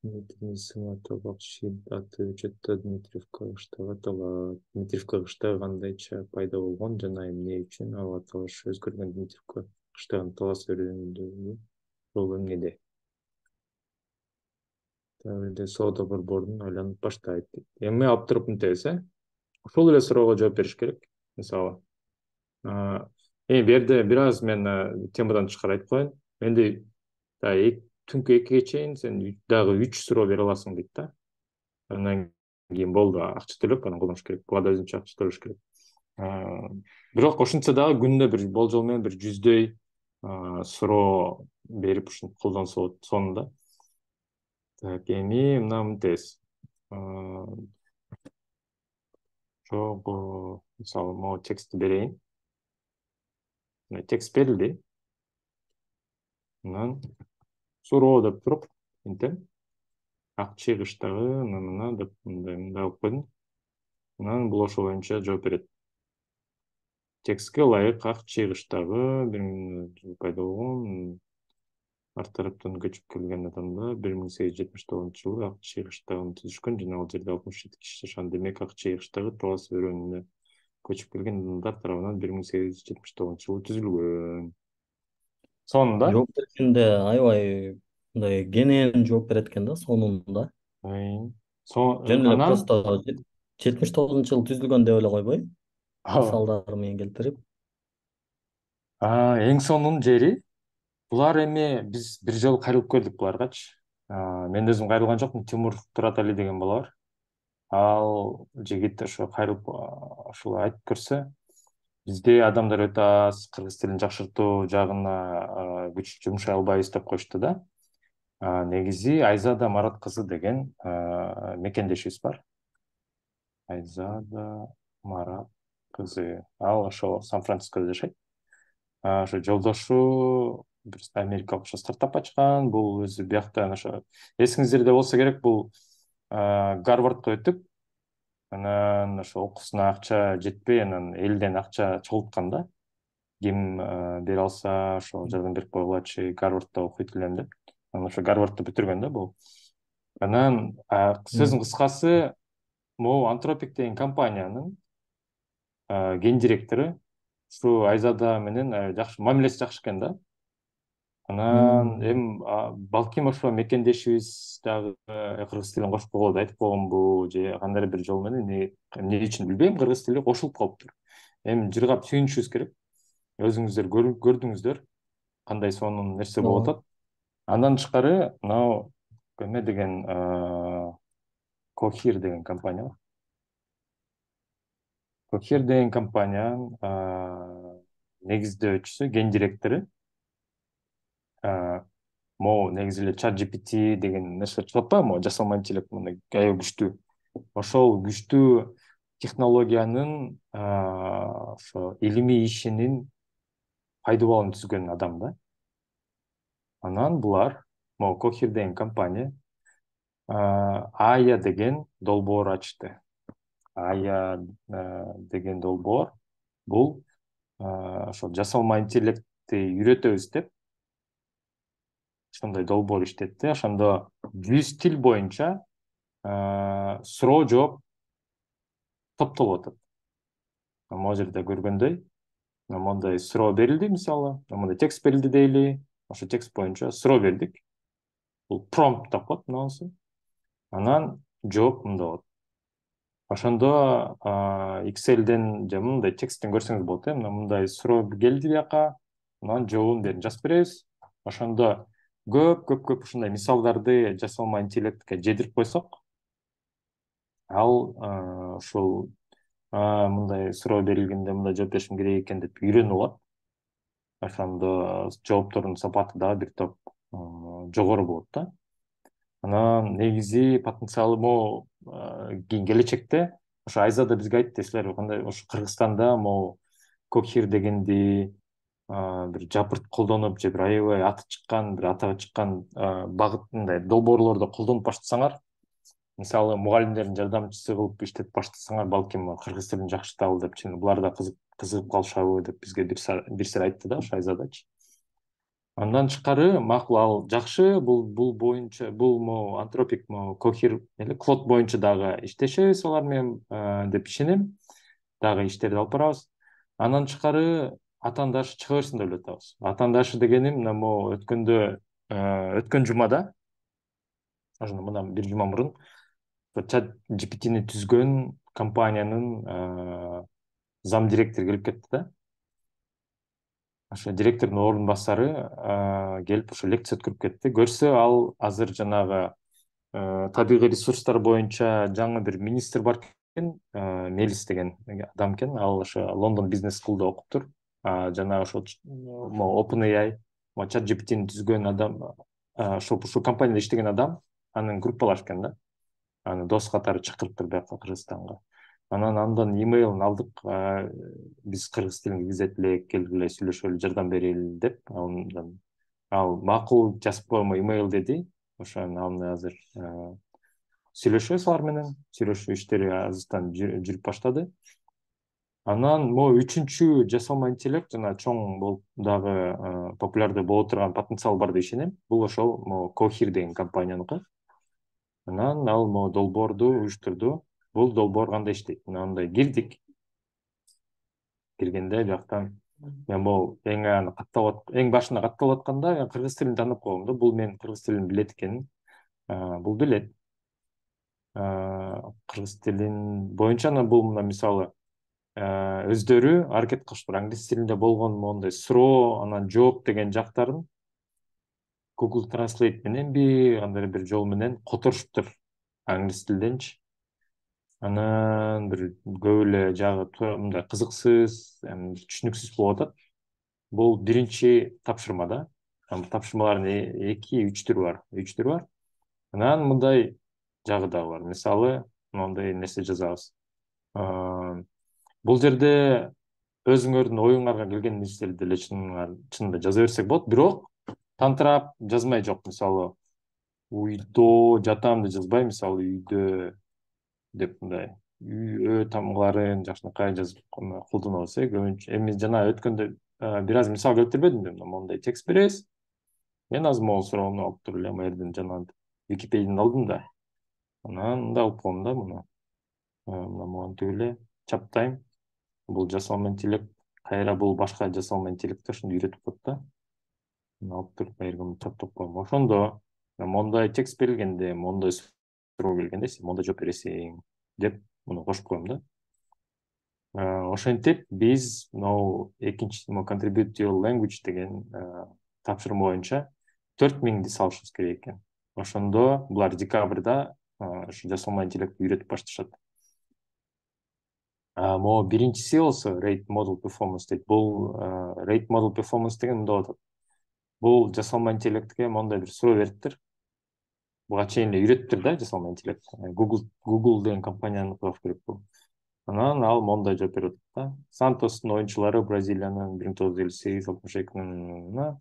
Дмитрий Саматов Шилд аты учетта Дмитриевка кыштагы аталат. Дмитриевка кыштагы кандайча пайда болгон жана эмне үчүн ал аталыш өзгөргөн? Дмитриевка кыштагын талас өрүүндөгү ролу эмнеде? Эле соода борборун айланып баштайт. Эми алып туруп мынтебиз, ошол эле суроого жооп бериш керек. Мисалы, бу жерде бир аз мен темадан тышкары айтып коеюн. Менде түнкү экиге чейин сен дагы 3 суроо бере аласың дейт да. Андан кийин болду, акча төлөп анан колдонуш керек. Буга да өзүнчө акча төлөш керек. Бирок ошентсе дагы күнүнө бир болжол менен бир 100дөй суроо берип ушинтип колдонсо болот сонунда. Так, эми мына мынтебиз. Жогу, мисалы, могу текстти берейин. Текст берилди. Анан суроо деп туруп, мынтем. Ак чыгыштагы мына деп мындай алып койдум. Анан бул ошол боюнча жооп берет. Текстке ылайык ак чыгыштагы бир пайда болгон ар тараптан көчүп келген адамдар 1879 жылы ак чыгыштагын түзүшкөн жана ал жерде 67 киши жашаган. Демек ак чыгыштагы талас өрөөнүнө көчүп келген адамдар тарабынан 1879 жылы түзүлгөн. Сонунда
Жооп бергенде аябай мындай кенен жооп берет экен да сонунда. Жөн эле
анан
просто 79 жылы түзүлгөн деп эле койбой, мисалдар менен келтирип.
эң сонун жери булар эми биз бир жолу кайрылып көрдүк буларгачы. Мен өзүм кайрылган жокмун. Тимур Туратали деген бала бар. Ал жигит ошо кайрылып ошол айтып көрсө, бизде адамдар өтө аз, кыргыз тилин жакшыртуу жагына күч жумшай албайбыз деп коюшту да. Негизи Айзада Марат кызы деген мекендешибиз бар. Айзада Марат кызы. Ал ошо Сан-Францискодо жашайт. Ошо жолдошу бир америкалык ошо стартап ачкан. Бул өзү бияктан ошо эсиңиздерде болсо керек, бул Гарвардка өтүп, анан ошо окуусуна акча жетпей, анан элден акча чогулткан да. Ким бере алса ошо жардам берип койгулачы, Гарвардда окуйт элем деп. Анан ошо Гарвардты бүтүргөн да бул. Анан сөзүн кыскасы, могу Антропик деген компаниянын ген директору ушу Айзада менен жакшы мамилеси жакшы экен да. Анан эми балким ошо мекендешибиз дагы кыргыз тилин кошуп койгола деп айтып койгонбу, же кандайдыр бир жол менен эмне үчүн билбейм, кыргыз тили кошулуп калыптыр. Эми жыргап сүйүнүшүбүз керек. Өзүңүздөр көрдүңүздөр кандай сонун нерсе болуп атат. Андан тышкары мынау эме деген Кохир деген компания бар. Кохир деген компаниянын негиздөөчүсү, ген директору могу негизи эле чат GPT деген нерсе чыгып атпайбы, могу жасалма интеллект мындай аябай күчтүү. Ошол күчтүү технологиянын ошо илимий ишинин пайдубалын түзгөн адам да. Анан булар могу Кохир деген компания Ая деген долбоор ачты. Ая деген долбоор бул ошол жасалма интеллектти үйрөтөбүз деп ошондой долбоор иштетти. Ошондо 100 тил боюнча суроо жооп топтолуп атат. Могу жерде көргөндөй, мондай суроо берилди, мисалы, мондай текст берилди дейли. Ошо текст боюнча суроо бердик. Бул промпт деп коет мынабысы. Анан жооп мындай болот. Ошондо Excelден же мындай тексттен көрсөңүз болот, мындай суроо келди бияка, анан жообун берин жазып беребиз. Ошондо көп ушундай мисалдарды жасалма интеллектке жедирип койсок, ал ушул мындай суроо берилгенде мындай жооп беришим керек экен деп үйрөнүп алат. Ошондо жооптордун сапаты дагы бир топ жогору болот да. Анан негизи потенциалы могу келечекте ошо Айзада бизге айтты, силер кандай ошо Кыргызстанда могу Кохир дегенди бир жапырт колдонуп же бир аябай аты чыккан, бир атага чыккан багытындай долбоорлорду колдонуп баштасаңар, мисалы мугалимдердин жардамчысы кылып иштетип баштасаңар, балким кыргыз тилин жакшырталы деп, чын булар да кызыгып калышабы деп бизге бир сер айтты да ошо Айзадачы. Андан тышкары макул, ал жакшы, бул боюнча, бул могу антропик, могу кохир эле квот боюнча дагы иштешебиз алар менен деп ишенем. Дагы иштерди алып барабыз. Андан тышкары атаандашы чыга берсин деп эле атабыз. Атаандашы дегеним мына могу өткөн жумада, ошондо мындан бир жума мурун чат GPT'ни түзгөн компаниянын зам директору келип кетти да. Ошо директордун ордун басары келип ошо лекция өткөрүп кетти. Көрсө ал азыр жанагы табигый ресурстар боюнча жаңы бир министр бар экен, Мелис деген адам экен. Ал ошо Лондон бизнес скулда окуптур. Жанагы ошо OpenAI, чат GPT'ни түзгөн адам, ушул компанияда иштеген адам, анын группалаш экен да. Аны дос катары чакырыптыр бияка Кыргызстанга. Андан имейлин алдык, биз кыргыз тилин киргизет элек, келгиле сүйлөшөлү, жардам берели деп. Ал макул жазып коймо имейл деди. Ошону азыр сүйлөшөбүз алар менен. Сүйлөшүү иштери азыртан жүрүп баштады. Анан могу үчүнчү жасалма интеллект жана чоң болуп дагы популярдуу боло турган потенциал бар деп ишенем. Бул ошол могу Cohere деген компанияныкы. Анан ал могу долбоорду уюштурду. Бул долбоор кандай иштейт? Мындай кирдик. Киргенде бияктан мен бул эң башында катталып атканда мен кыргыз тилин таанып койгом да. Бул мен кыргыз тилин билет экенин. Бул билет. Кыргыз тилин боюнча бул мына мисалы өздөрү аракет кылышыптыр. Англис тилинде болгон моундай суроо, анан жооп деген жактарын Google Translate мененби, кандай бир жол менен которушуптур англис тилденчи. Анан бир көп эле жагы мындай кызыксыз, түшүнүксүз болуп атат. Бул биринчи тапшырма да. Тапшырмалардын эки, үч түрү бар. Анан мындай жагы дагы бар. Мисалы, моундай нерсе жазабыз. Бул жерде өзүңөрдүн оюңарга келген нерселерди деле чынында жаза берсек болот, бирок тантырап жазмай жок. Мисалы, уйдо жатам деп жазбай, мисалы үйдө деп мындай тамгаларын жакшынакай жазып колдоно берсек, эми жана өткөндө бир аз мисал келтирбедимби? Мондай текст беребиз. Мен азыр могу суроону алып туруп эле жерден жана Википедиядан алдым да. Анан мындай алып коем да муну. Могу эле чаптайм. Бул жасалма интеллект, кайра бул башка жасалма интеллект ошондо үйрөтүп коет да. Алып туруп жерге чаптап коем. Ошондо мондай текст берилгенде, мондай суроо келгенде сен мондай жооп бересиң деп муну кошуп коем да. Ошентип биз могу экинчи contribute to your language деген тапшырма боюнча 4000 салышыбыз керек экен. Ошондо булар декабрда ушу жасалма интеллектти үйрөтүп башташат. Могу биринчиси болсо rate model performance дейт. Бул rate model performance деген мындай болуп атат. Бул жасалма интеллектке мондай бир суроо бериптир. Буга чейин эле үйрөттүр да жасалма интеллект. Google деген компаниянын кылып керек бул. Анан ал мондай жооп берип атат да. Сантостун оюнчулары Бразилиянын 1958-63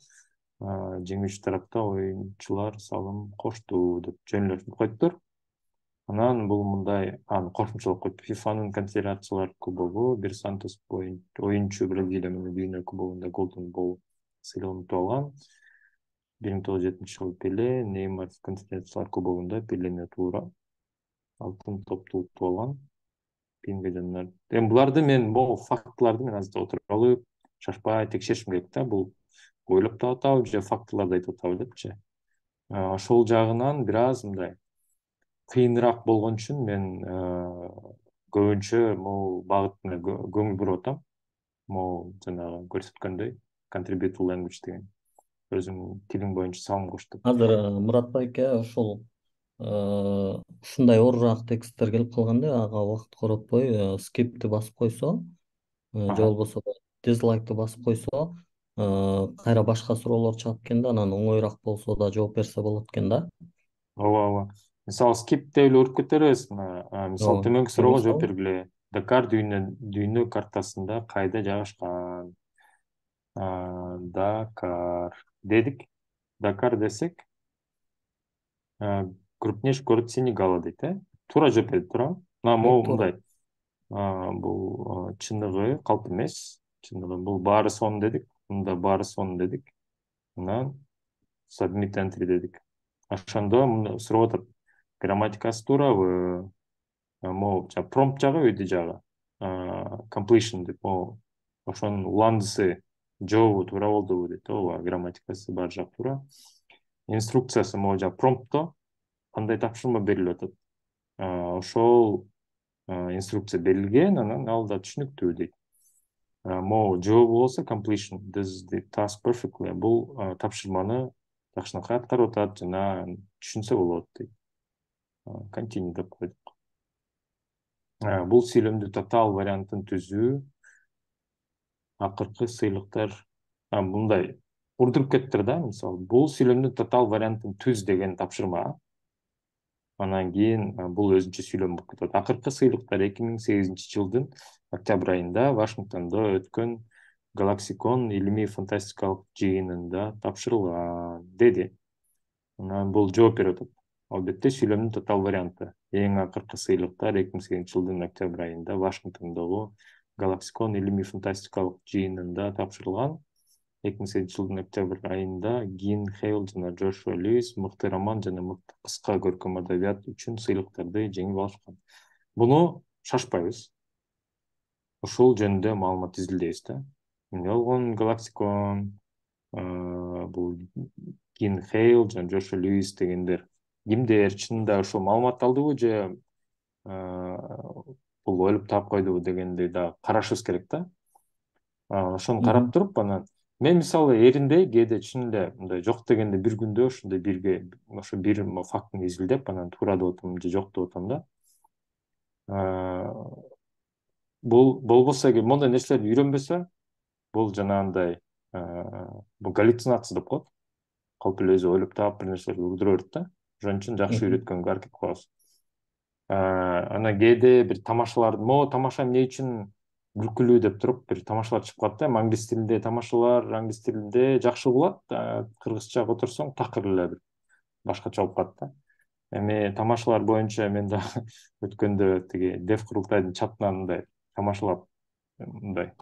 жеңүүчү тарапта оюнчулар салым кошту деп жөнелтип коюптур. Анан бул мындай кошумчалап коюп, ФИФАнын конфедерациялар кубогу, бир Сантос оюнчу Бразилия менен дүйнө кубогунда голдун бол сыйлыгын утуп алган. 1970-жылы Пеле, Неймар конфедерациялар кубогунда Пелени туура алтын топту утуп алган. Эми буларды мен могу фактыларды мен азыр отуруп алып, шашпай текшеришим керек да. Бул ойлоп таап атабы же фактыларды айтып атабы депчи. Ошол жагынан бир аз мындай кыйыныраак болгон үчүн мен көбүнчө могу багытына көңүл буруп атам. Могу жанагы көрсөткөндөй contribute to language деген өзүң тилиң боюнча салым кош деп.
Азыр Мурат байке ушул ушундай оорураак тексттер келип калганда ага убакыт коротпой скипти басып койсо же болбосо дизлайкты басып койсо кайра башка суроолор чыгат экен да, анан оңоюраак болсо да жооп берсе болот экен да.
Ооба. Мисалы skip деп эле уруп кетербиз. Мисалы төмөнкү суроого жооп бергиле. Дакар дүйнө картасында кайда жайгашкан? Дакар дедик. Дакар десек, крупнейший город Сенегала дейт, туура жооп берди, туурабы? Могу мындай. Бул чыныгы калп эмес. Чыныгы бул баары сонун дедик. Мында баары сонун дедик. Анан submit entry дедик. Ошондо муну сурап атат. Грамматикасы туурабы? Могу промпт жагы өйдү жагы. Completion деп могу ошонун уландысы жообу туура болдубу дейт. Ооба, грамматикасы бар жак туура. Инструкциясы могу жак промптто кандай тапшырма берилип атат. Ошол инструкция берилген, анан ал да түшүнүктүү дейт. Могу жообу болсо completion, this is the task perfectly. Бул тапшырманы жакшынакай аткарып атат жана түшүнсө болот дейт. Continue деп койдук. Бул сүйлөмдү тотал вариантын түзүү, акыркы сыйлыктар мындай урдуруп кеттир да, мисалы, бул сүйлөмдүн тотал вариантын түз деген тапшырма. Анан кийин бул өзүнчө сүйлөм болуп кетет. Акыркы сыйлыктар 2008-жылдын октябрь айында Вашингтондо өткөн Галаксикон илимий фантастикалык жыйынында тапшырылган деди. Анан бул жооп берип атат. Албетте сүйлөмдүн тотал варианты. Эң акыркы сыйлыктар 2008-жылдын октябрь айында Вашингтондогу Галаксикон илимий фантастикалык жыйынында тапшырылган. 2008-жылдын октябрь айында Гин Хейл жана Джошуа Льюис мыкты роман жана мыкты кыска көркөм адабият үчүн сыйлыктарды жеңип алышкан. Буну шашпайбыз. Ушул жөнүндө маалымат изилдейбиз да. Эмне болгон Галаксикон, бул Гин Хейл жана Джошуа Льюис дегендер кимдер, чынында ушул маалымат алдыбы же бул ойлоп таап койдубу дегенди да карашыбыз керек да. Ошону карап туруп анан мен мисалы эриндей кээде чын эле мындай жок дегенде бир күндө ушундай бирге ошо бир фактыны изилдеп анан туура деп атам же жок деп атам да. Бул болбосо эгер мондай нерселерди үйрөнбөсө, бул жанагындай бул галлюцинация деп коет. Калп эле өзү ойлоп таап бир нерселерди урдура берет да. Ошон үчүн жакшы үйрөткөнгө аракет кылабыз. Анан кээде бир тамашалар, тамаша эмне үчүн күлкүлүү деп туруп бир тамашалар чыгып калат да. Англис тилинде тамашалар, англис тилинде жакшы угулат, кыргызча которсоң такыр эле бир башкача болуп калат да. Эми тамашалар боюнча мен да өткөндө тиги дев курултайдын чатынан мындай тамашалап мындай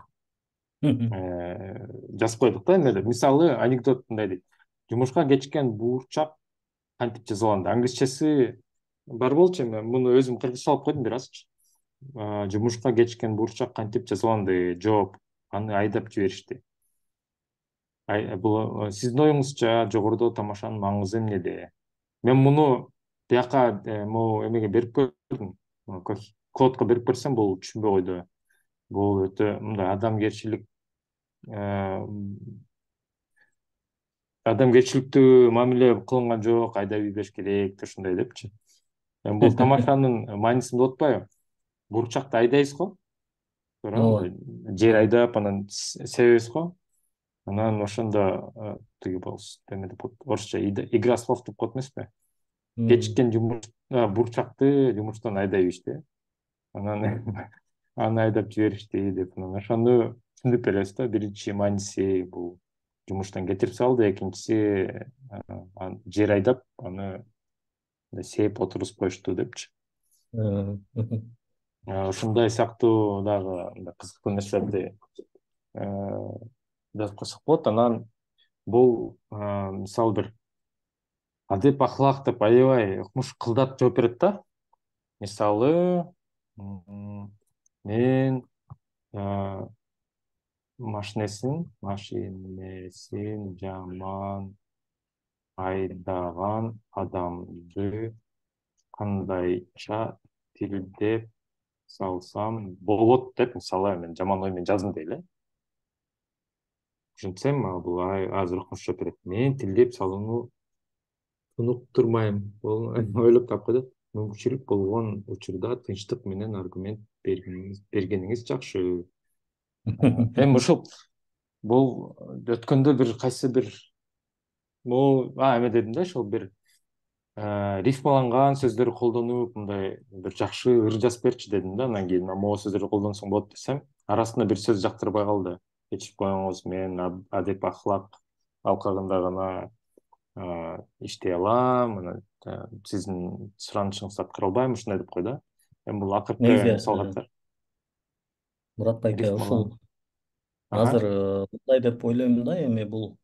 жазып койдук да. Эмне мисалы анекдот мындай дейт. Жумушка кечкен буурчак кантип жазаланды? Англисчеси бар болчу, эми муну өзүм кыргызчалап койдум бир азчы. Жумушка кечкен буурчак кантип жазаланды? Жооп: аны айдап жиберишти. Бул сиздин оюңузча жогорудо тамашанын маңызы эмнеде? Мен муну бияка эмеге берип көрдүм. Кодко берип көрсөм бул түшүнбөй койду. Бул өтө мындай адамгерчиликтүү мамиле кылынган жок, айдап ийбеш керек, ушундай депчи. Бул тамашанын маанисин билип атпайбы? Бурчакты айдайбыз го, туура, жер айдап анан себебиз го. Анан ошондо тиги болсун, эме деп коет, орусча игра слов деп коет эмеспи? Кечиккен бурчакты жумуштан айдайбышты. Анан аны айдап жиберишти деп, анан ошону түшүндүрүп беребиз да. Биринчи мааниси бул жумуштан кетирип салды, экинчиси жер айдап аны сээп отургузуп коюшту депчи. Ушундай сыяктуу дагы кызыктуу нерселерди жазып койсок болот. Анан бул мисалы бир адеп ахлак деп аябай укмуш кылдат жооп берет да. Мисалы мен машинесин жаман айдаган адамды кандайча тилдеп салсам болот деп, мисалы мен жаман ой менен жаздым дейли. Ушинтсем бул азыр укмуш жооп берет. Мен тилдеп салууну уктурмайм. Ойлоп таап койду. Мүмкүнчүлүк болгон учурда тынчтык менен аргумент бергениңиз жакшы. Эми ушул бул өткөндө бир кайсы бир эме дедим да, ошол бир рифмаланган сөздөр колдонуп мындай бир жакшы ыр жазып берчи дедим да. Анан кийин могу сөздөрдү колдонсоң болот десем, арасында бир сөз жактырбай калды. Кечирип коюңуз, мен адеп ахлак алкагында гана иштей алам, анан сиздин суранышыңызды аткара албайм, ушундай деп койду. Эми бул акыркы мисалдар.
Мурат байке, ушул Азыр
Ага.
мындай деп ойлойм да, эми бул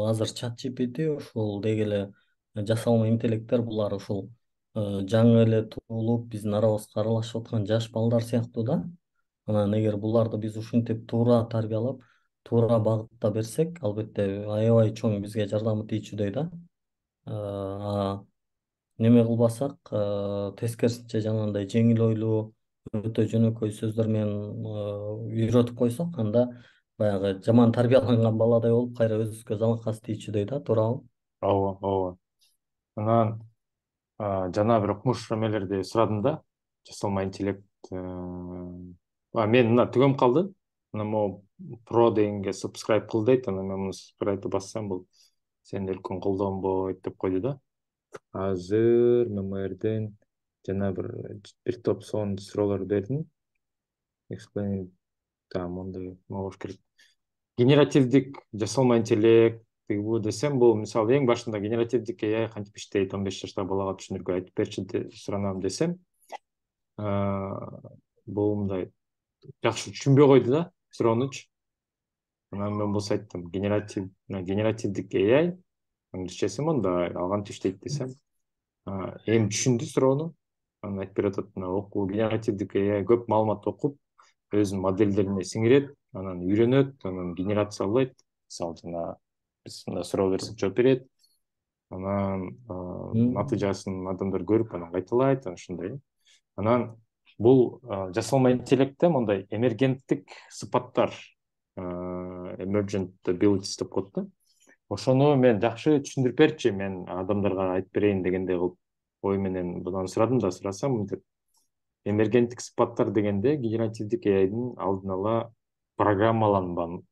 азыр чат GPT ушул деги эле жасалма интеллекттер булар ушул жаңы эле туулуп биздин арабызга аралашып аткан жаш балдар сыяктуу да. Анан эгер буларды биз ушинтип туура тарбиялап, туура багытта берсек, албетте аябай чоң бизге жардамы тийчүдөй да. Неме кылбасак, тескерисинче жанагындай жеңил ойлуу, өтө жөнөкөй сөздөр менен үйрөтүп койсок, анда баягы жаман тарбияланган баладай болуп, кайра өзүбүзгө залакасы тийчүдөй да, туурабы?
Ооба, ооба. Анан жана бир окумуш эмелерди сурадым да. Жасалма интеллект. Мен мына түгөм калды. Анан могу про дегенге subscribe кыл дейт. Анан мен муну subscribe бассам, бул сени эркин колдонбойт деп койду да. Азыр ММРден жана бир топ сонун суроолор бердим. Explain, мондай болуш керек. Генеративдик жасалма интеллект бул десем, бул мисалы эң башында генеративдик AI кантип иштейт, 15 жаштагы балага түшүнүргө айтып берчи суранам десем, бул мындай жакшы түшүнбөй койду да суроонучу. Анан мен болсо айттым, генеративдик AI англисчеси мындай, ал кантип иштейт десем, эми түшүндү суроону. Анан айтып берип атат, генеративдик AI көп маалымат окуп, өзүнүн модельдерине сиңирет, анан үйрөнөт, анан генерациялайт. Мисалы жана биз мындай суроо берсек жооп берет, анан натыйжасын адамдар көрүп анан кайталайт, анан ушундай. Анан бул жасалма интеллектте мындай эмергенттик сыпаттар, emergent abilities деп коет да. Ошону мен жакшы түшүндүрүп берчи, мен адамдарга айтып берейин дегендей кылып ой менен будан сурадым да, сурасам мынтип. Эмергенттик сыпаттар дегенде генеративдик AIдин алдын ала программаланбаган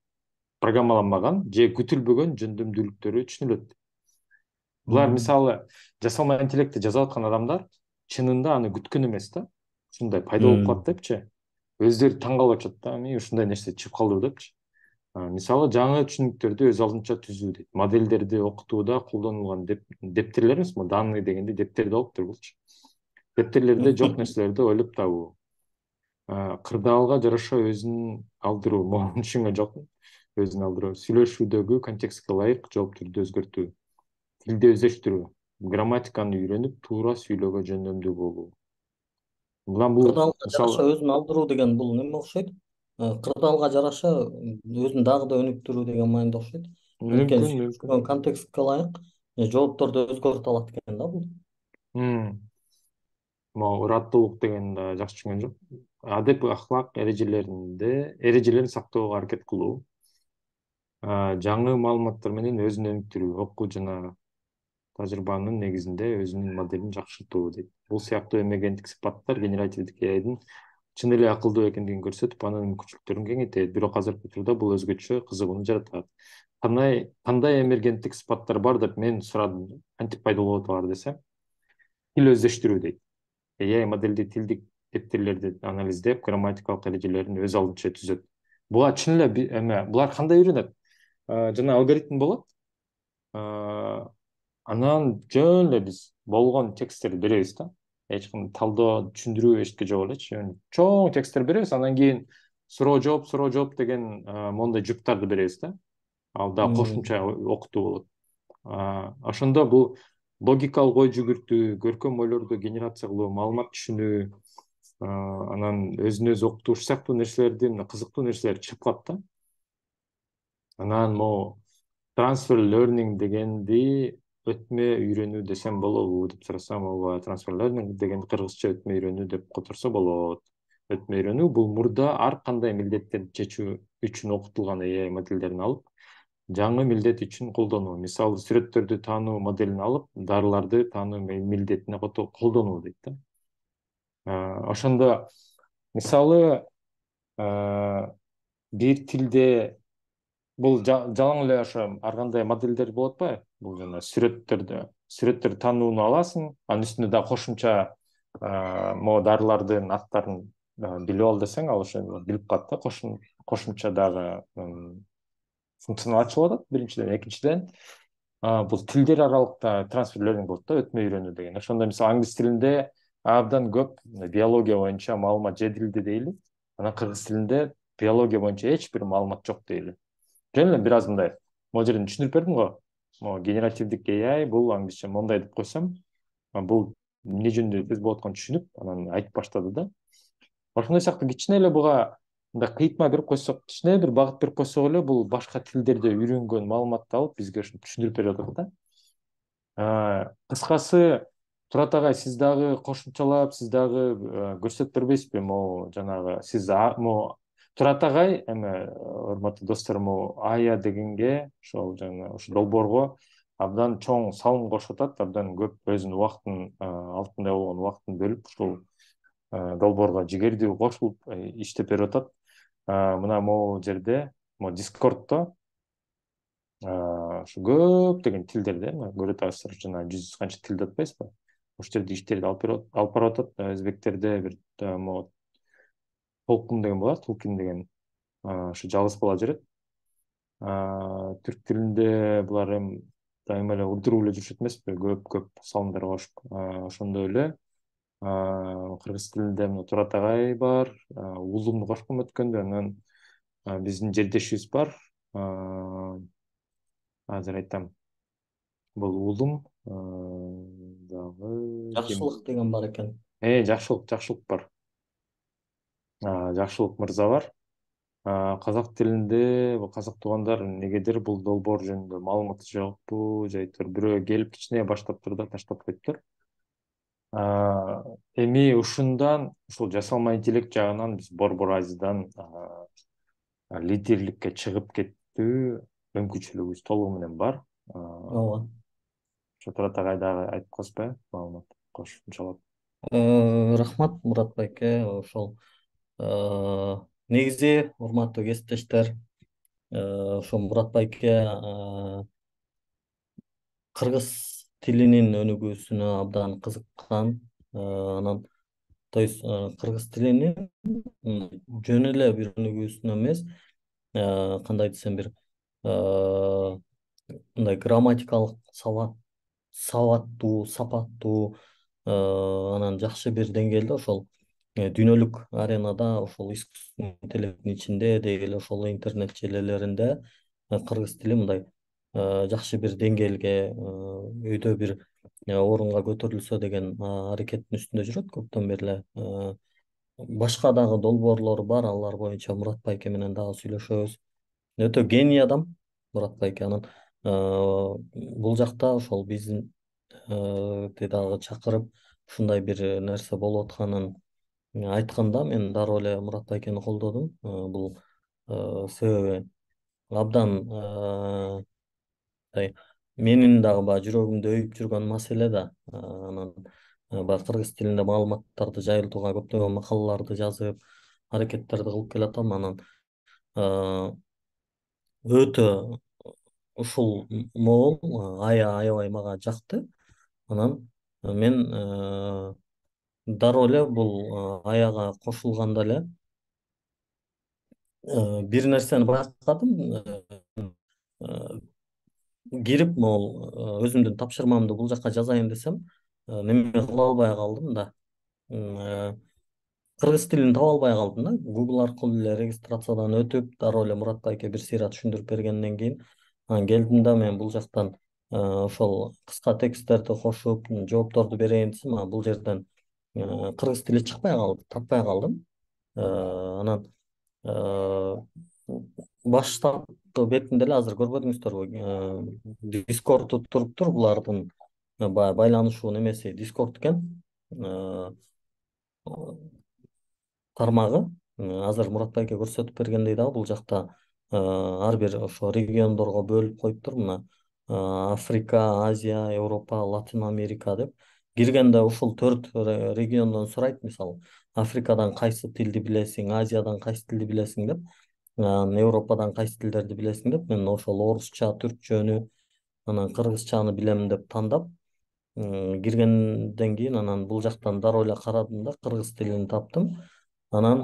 же күтүлбөгөн жөндөмдүүлүктөрү түшүнүлөт. Булар мисалы жасалма интеллектти жасап аткан адамдар чынында аны күткөн эмес да. Ушундай пайда болуп калат депчи. Өздөрү таң калып атышат да, ушундай нерсе чыгып калды депчи. Мисалы жаңы түшүнүктөрдү өз алдынча түзүү дейт. Модельдерди окутууда колдонулган дептерлер эмес, данный дегенде дептерде болуптур булчу. Дептерлерде жок нерселерди ойлоп табуу. Кырдаалга жараша өзүн алдыруу, могу түшүнгөн жокмун. Өзүн алдыруу, сүйлөшүүдөгү контекстке ылайык жоопторду өзгөртүү, тилди өздөштүрүү, грамматиканы үйрөнүп, туура сүйлөөгө жөндөмдүү болуу. Бул
Кырдаалга жараша
мисалы
өзүн алдыруу деген бул неме окшойт? Кырдаалга жараша өзүн дагы да өнүктүрүү деген маанидо окшойт. Анткени
мүмкүн.
сүйлөшкөн контекстке ылайык жоопторду өзгөртө алат экен да бул.
Могу ыраттуулук деген да жакшы түшүнгөн жок. Адеп, ахлак эрежелерин сактоого аракет кылуу, жаңы маалыматтар менен өзүн өнүктүрүү, окуу жана тажрыйбанын негизинде өзүнүн моделин жакшыртуу дейт. Бул сыяктуу эмергенттик сыпаттар генеративдик AIдин чын эле акылдуу экендигин көрсөтүп, анын мүмкүнчүлүктөрүн кеңейтет. Бирок азыркы учурда бул өзгөчө кызыгууну жаратат. Кандай эмергенттик сыпаттар бар деп мен сурадым. Кантип пайда болот алар десем, тил өздөштүрүү дейт. AI модельди тилдик дептерлерди анализдеп, грамматикалык эрежелерин өз алдынча түзөт. Буга чын эле булар кандай үйрөнөт? Жана алгоритм болот. Анан жөн эле биз болгон тексттерди беребиз да. Эч кандай талдоо, түшүндүрүү эчтеке жок элечи. Чоң тексттер беребиз, анан кийин суроо жооп деген мондай жуптарды беребиз да. Ал да кошумча окутуу болот. Ошондо бул логикалык ой жүгүртүү, көркөм ойлорду генерация кылуу, маалымат түшүнүү, анан өзүн өзү окутуу сыяктуу нерселерди, кызыктуу нерселер чыгып калат да. Анан могу трансфер learning дегенди өтмө үйрөнүү десем болобу деп сурасам, ооба, трансфер learning дегенди кыргызча өтмө үйрөнүү деп которсо болот. Өтмө үйрөнүү бул мурда ар кандай милдеттерди чечүү үчүн окутулган AI модельдерин алып, жаңы милдет үчүн колдонуу. Мисалы, сүрөттөрдү таануу моделин алып, дарыларды таануу милдетине колдонуу дейт да. Ошондо мисалы бир тилде бул жалаң эле ошо ар кандай модельдер болуп атпайбы? Бул жана сүрөттөр таанууну аласың, анын үстүнө да кошумча могу дарылардын аттарын билип ал десең, ал ошо билип калат да, кошумча дагы функционал ачылып атат биринчиден. Экинчиден, бул тилдер аралыкта трансфер learning болот да, өтмө үйрөнүү деген. Ошондо мисалы англис тилинде абдан көп биология боюнча маалымат жетилди дейли. Анан кыргыз тилинде биология боюнча эч бир маалымат жок дейли. Жөн эле бир аз мындай могул жерден түшүндүрүп бердим го. Могу генеративдик AI бул англисче мондай деп койсом, бул эмне жөнүндө сөз болуп атканын түшүнүп, анан айтып баштады да. Ошондой сыяктуу кичине эле буга мындай кыйтма берип койсок, кичине бир багыт берип койсок эле бул башка тилдерде үйрөнгөн маалыматты алып бизге ушинтип түшүндүрүп берип атат да. Кыскасы, Турат агай, сиз дагы кошумчалап, сиз дагы көрсөтүп бербейсизби? Могу жанагы сиз могу Турат агай эме, урматтуу достор, могу Ая дегенге, ошол жана ошо долбоорго абдан чоң салым кошуп атат, абдан көп өзүнүн убактын, алтындай болгон убактын бөлүп ушул долбоорго жигердүү кошулуп иштеп берип атат. Мына могу жерде, могу Дискордто ушу көптөгөн тилдерде көрүп атасыздар, жана 100 канча тилди атпайсызбы? Ошол жерде иштерди алып барып атат. Өзбектерде бир могу Толкун деген болот, Толкин деген ушу жалгыз бала жүрөт. Түрк тилинде булар эми дайыма эле урдуруп эле жүрүшөт эмеспи? Көп көп салымдар кошуп. Ошондой эле кыргыз тилинде мына Турат агай бар, улумду кошком өткөндө, анан биздин жердешибиз бар. Азыр айтам. Бул улум дагы ким?
Жакшылык деген бар экен.
Жакшылык бар. Жакшылык мырза бар. Казак тилинде казак туугандар негедир бул долбоор жөнүндө маалыматы жокпу, же әйтеуір бирөө келип кичине баштаптыр да таштап коюптур. Эми ушундан, ушул жасалма интеллект жагынан биз Борбор Азиядан лидерликке чыгып кеттүү мүмкүнчүлүгүбүз толугу менен бар.
Ооба.
Ошо Турат агай дагы айтып койсо, маалымат кошумчалап.
Рахмат Мурат байке. Ошол негизи урматтуу кесиптештер, ошо Мурат байке кыргыз тилинин өнүгүүсүнө абдан кызыккан. Анан то есть кыргыз тилинин жөн эле бир өнүгүүсүнө эмес, кандай десем, бир мындай грамматикалык сабаттуу, сапаттуу, анан жакшы бир деңгээлде ошол дүйнөлүк аренада, ошол искусственный интеллекттин ичинде, деги эле ошол интернет желелеринде кыргыз тили мындай жакшы бир деңгээлге, өйдө бир орунга көтөрүлсө деген аракеттин үстүндө жүрөт көптөн бери эле. Башка дагы долбоорлору бар, алар боюнча Мурат байке менен дагы сүйлөшөбүз. Өтө гений адам Мурат байке. Анан бул жакта ошол биздин дагы чакырып ушундай бир нерсе болуп атканын айтканда мен дароо эле Мурат байкени колдодум. Бул себеби абдан менин дагы баягы жүрөгүмдү өйүп жүргөн маселе да. Анан баягы кыргыз тилинде маалыматтарды жайылтууга көптөгөн макалаларды жазып, аракеттерди кылып келатам. Анан өтө ушул могул аябай мага жакты. Анан мен дароо эле бул аяга кошулганда эле бир нерсени байкадым. Кирип могул өзүмдүн тапшырмамды бул жака жазайын десем, неме кыла албай калдым да. Кыргыз тилин таба албай калдым да. Google аркылуу эле регистрациядан өтүп, дароо эле Мурат байке бир сыйра түшүндүрүп бергенден кийин анан келдим да мен бул жактан ошол кыска тексттерди кошуп, жоопторду берейин десем, бул жерден кыргыз тили чыкпай калды, таппай калдым. Анан баштапкы бетинде эле азыр көрбөдүңүздөрбү, Discord туруптур, булардын баягы байланышуу немеси Discord экен, тармагы. Азыр Мурат байке көрсөтүп бергендей дагы бул жакта ар бир ошо региондорго бөлүп коюптур. Мына Африка, Азия, Европа, Латин Америка деп. Киргенде ушул 4 региондон сурайт, мисалы, Африкадан кайсы тилди билесиң, Азиядан кайсы тилди билесиң деп, Европадан кайсы тилдерди билесиң деп, мен ошол орусча, түркчөнү, анан кыргызчаны билем деп тандап киргенден кийин анан бул жактан дароо эле карадым да, кыргыз тилин таптым. Анан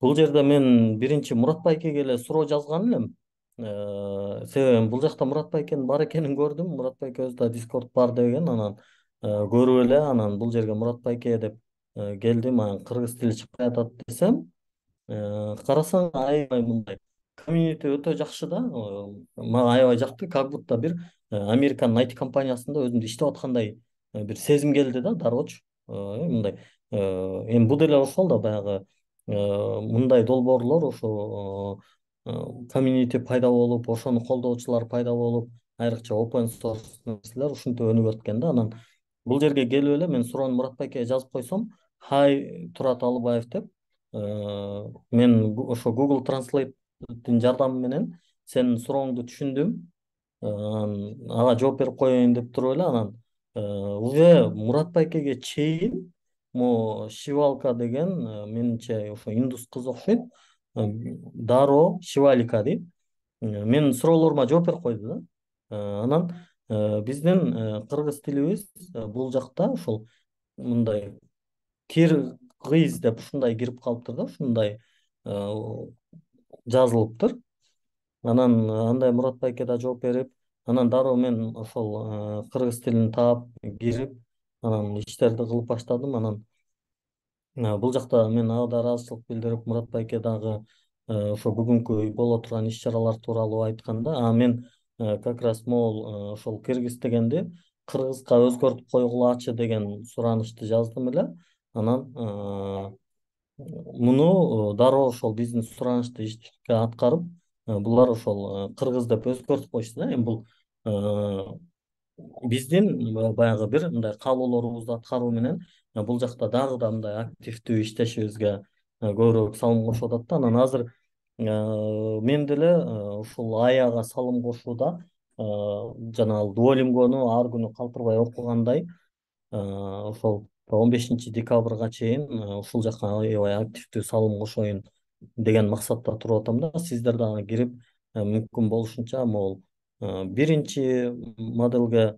бул жерде мен биринчи Мурат байкеге эле суроо жазган элем. Себеби бул жакта Мурат байкенин бар экенин көрдүм. Мурат байке өзү Discord бар деген. Анан көрүп эле анан бул жерге Мурат байке деп келдим. Анан кыргыз тили чыкпай атат десем, Карасаң аябай мындай комьюнити өтө жакшы да. Мага аябай жакты, как будто бир Американын IT компаниясында өзүмдү иштеп аткандай бир сезим келди да дароочу. Мындай эми бул деле ошол да баягы мындай долбоорлор ошо комьюнити пайда болуп, ошону колдоочулар пайда болуп, айрыкча open source нерселер ушинтип өнүгүп өткөн да. Анан бул жерге келип эле мен суроону Мурат байкеге жазып койсом, хай Турат Алыбаев деп, мен ошо Google Translate'дин жардамы менен сенин сурооңду түшүндүм, ага жооп берип коеюн деп туруп эле анан уже Мурат байкеге чейин могу Шивалка деген менимче ошо индус кыз окшойт, Даро Шивалика дейт, менин суроолорума жооп берип койду да. Анан биздин кыргыз тилибиз бул жакта ушул мындай киргиз деп ушундай кирип калыптыр да, ушундай жазылыптыр. Анан андай Мурат байке да жооп берип, анан дароо мен ошол кыргыз тилин таап кирип, анан иштерди кылып баштадым. Анан бул жакта мен ага да ыраазычылык билдирип, Мурат байке дагы ошо бүгүнкү боло турган иш чаралар тууралуу айтканда, мен как раз могул ошол киргиз дегенди кыргызга өзгөртүп койгулачы деген суранычты жаздым эле. Анан муну дароо ошол биздин суранычты ишке аткарып, булар ошол кыргыз деп өзгөртүп коюшту да. Эми бул биздин баягы бир мындай каалоолорубузду аткаруу менен бул жакта дагы да мындай активдүү иштешибизге көбүрөөк салым кошуп атат да. Анан азыр мен деле ушул аяга салым кошууда жанагы Duolingo'ну ар күнү калтырбай окугандай ошол 15 декабрга чейин ушул жака аябай активдүү салым кошоюн деген максатта туруп атам да. Сиздер дагы кирип мүмкүн болушунча могул биринчи моделге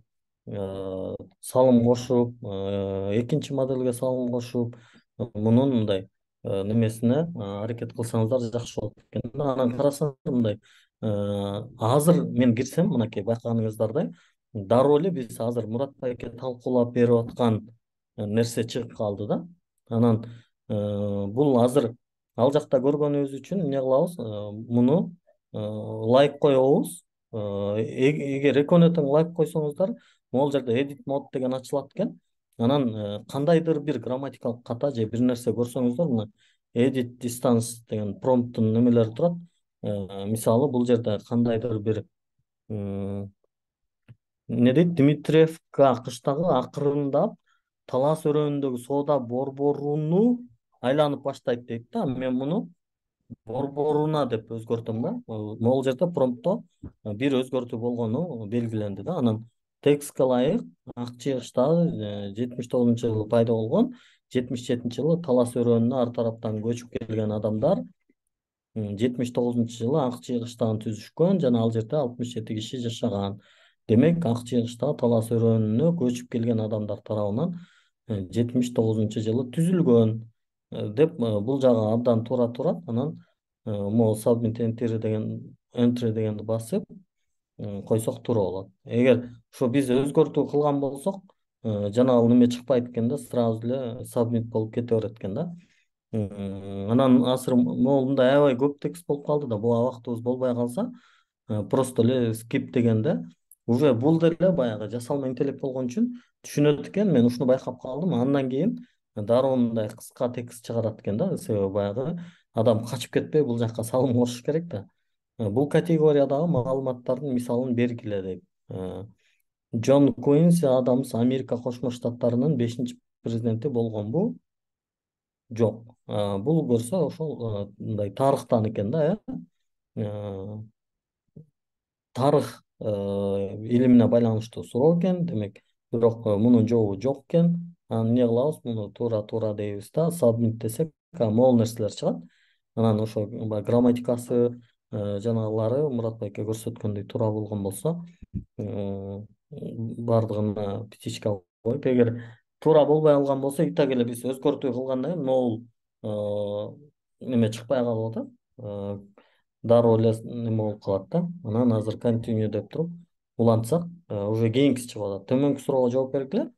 салым кошуп, экинчи моделге салым кошуп, мунун мындай немесине аракет кылсаңыздар жакшы болот экен да. Анан карасаңыздар мындай азыр мен кирсем, мынакей байкаганыңыздардай, дароо эле биз азыр Мурат байке талкуулап берип аткан нерсе чыгып калды да. Анан бул азыр ал жакта көргөнүбүз үчүн эмне кылабыз? Муну лайк коебуз. Эгер экөөнө тең лайк койсоңуздар, могул жерде edit mode деген ачылат экен. Анан кандайдыр бир грамматикалык ката же бир нерсе көрсөңүздөр, мына edit distance деген промпттун немелери турат. Мисалы бул жерде кандайдыр бир эмне дейт, Дмитриевка кыштагы акырындап талас өрөөнүндөгү соода борборуну айланып баштайт дейт да. Мен муну борборуна деп өзгөртөм да. Могул жерде промптто бир өзгөртүү болгону белгиленди да. Анан текстке ылайык ак чыгыштагы 79-жылы пайда болгон, 77-жылы талас өрөөнүнө ар тараптан көчүп келген адамдар 79-жылы ак чыгыштан түзүшкөн жана ал жерде 67 киши жашаган. Демек ак чыгыштагы талас өрөөнүнө көчүп келген адамдар тарабынан 79-жылы түзүлгөн деп бул жагы абдан туура турат. Анан могу submit entry дегенди басып койсок туура болот. Эгер ушу биз өзгөртүү кылган болсок, жанагы неме чыкпайт экен да, сразу эле submit болуп кете берет экен да. Анан азыр могул мындай аябай көп текст болуп калды да, буга убактыбыз болбой калса просто эле skip дегенде уже бул деле баягы жасалма интеллект болгон үчүн түшүнөт экен. Мен ушуну байкап калдым. Андан кийин дароо мындай кыска текст чыгарат экен да, себеби баягы адам качып кетпей бул жака салым кошуш керек да. Бул категориядагы маалыматтардын мисалын бергиле дейт. Джон Куинси Адамс Америка Кошмо Штаттарынын 5-президенти болгонбу? Жок. Бул көрсө ошол мындай тарыхтан экен да, тарых илимине байланыштуу суроо экен. Демек, бирок мунун жообу жок экен. Анан эмне кылабыз? Муну туура дейбиз да, submit десек, могул нерселер чыгат. Анан ошо грамматикасы жанагылары Мурат байке көрсөткөндөй туура болгон болсо, баардыгына птичка коюп, эгер туура болбой калган болсо, и так эле биз өзгөртүү кылгандан кийин могул неме чыкпай калып атат, дароо эле неме болуп калат да. Анан азыр continue деп туруп улантсак, уже кийинкиси чыгып атат. Төмөнкү суроого жооп бергиле.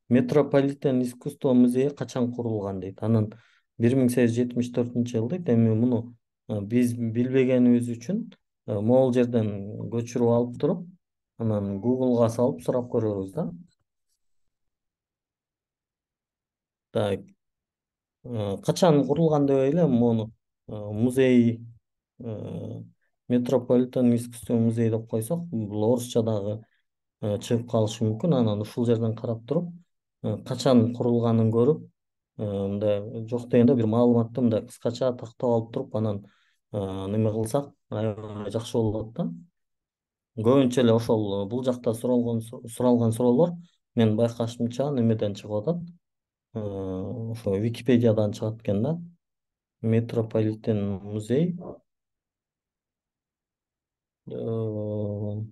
Метрополитен искусство музейи качан курулган дейт. Анын 1874 дейт. Эми муну биз билбегенибиз үчүн могул жерден көчүрүп алып туруп, анан Google'га салып сурап көрөбүз да. Так, качан курулган деп ойлойм муну. Музей, Метрополитен искусство музей деп койсок, бул орусча дагы чыгып калышы мүмкүн. Анан ушул жерден карап туруп, качан курулганын көрүп, мындай жок дегенде бир маалыматты мындай кыскача тактап алып туруп, анан неме кылсак аябай жакшы болот да. Көбүнчө эле ошол бул жакта суралган суроолор мен байкашымча немеден чыгып атат. Ошо Википедиядан чыгат экен да. Метрополитен музей. э,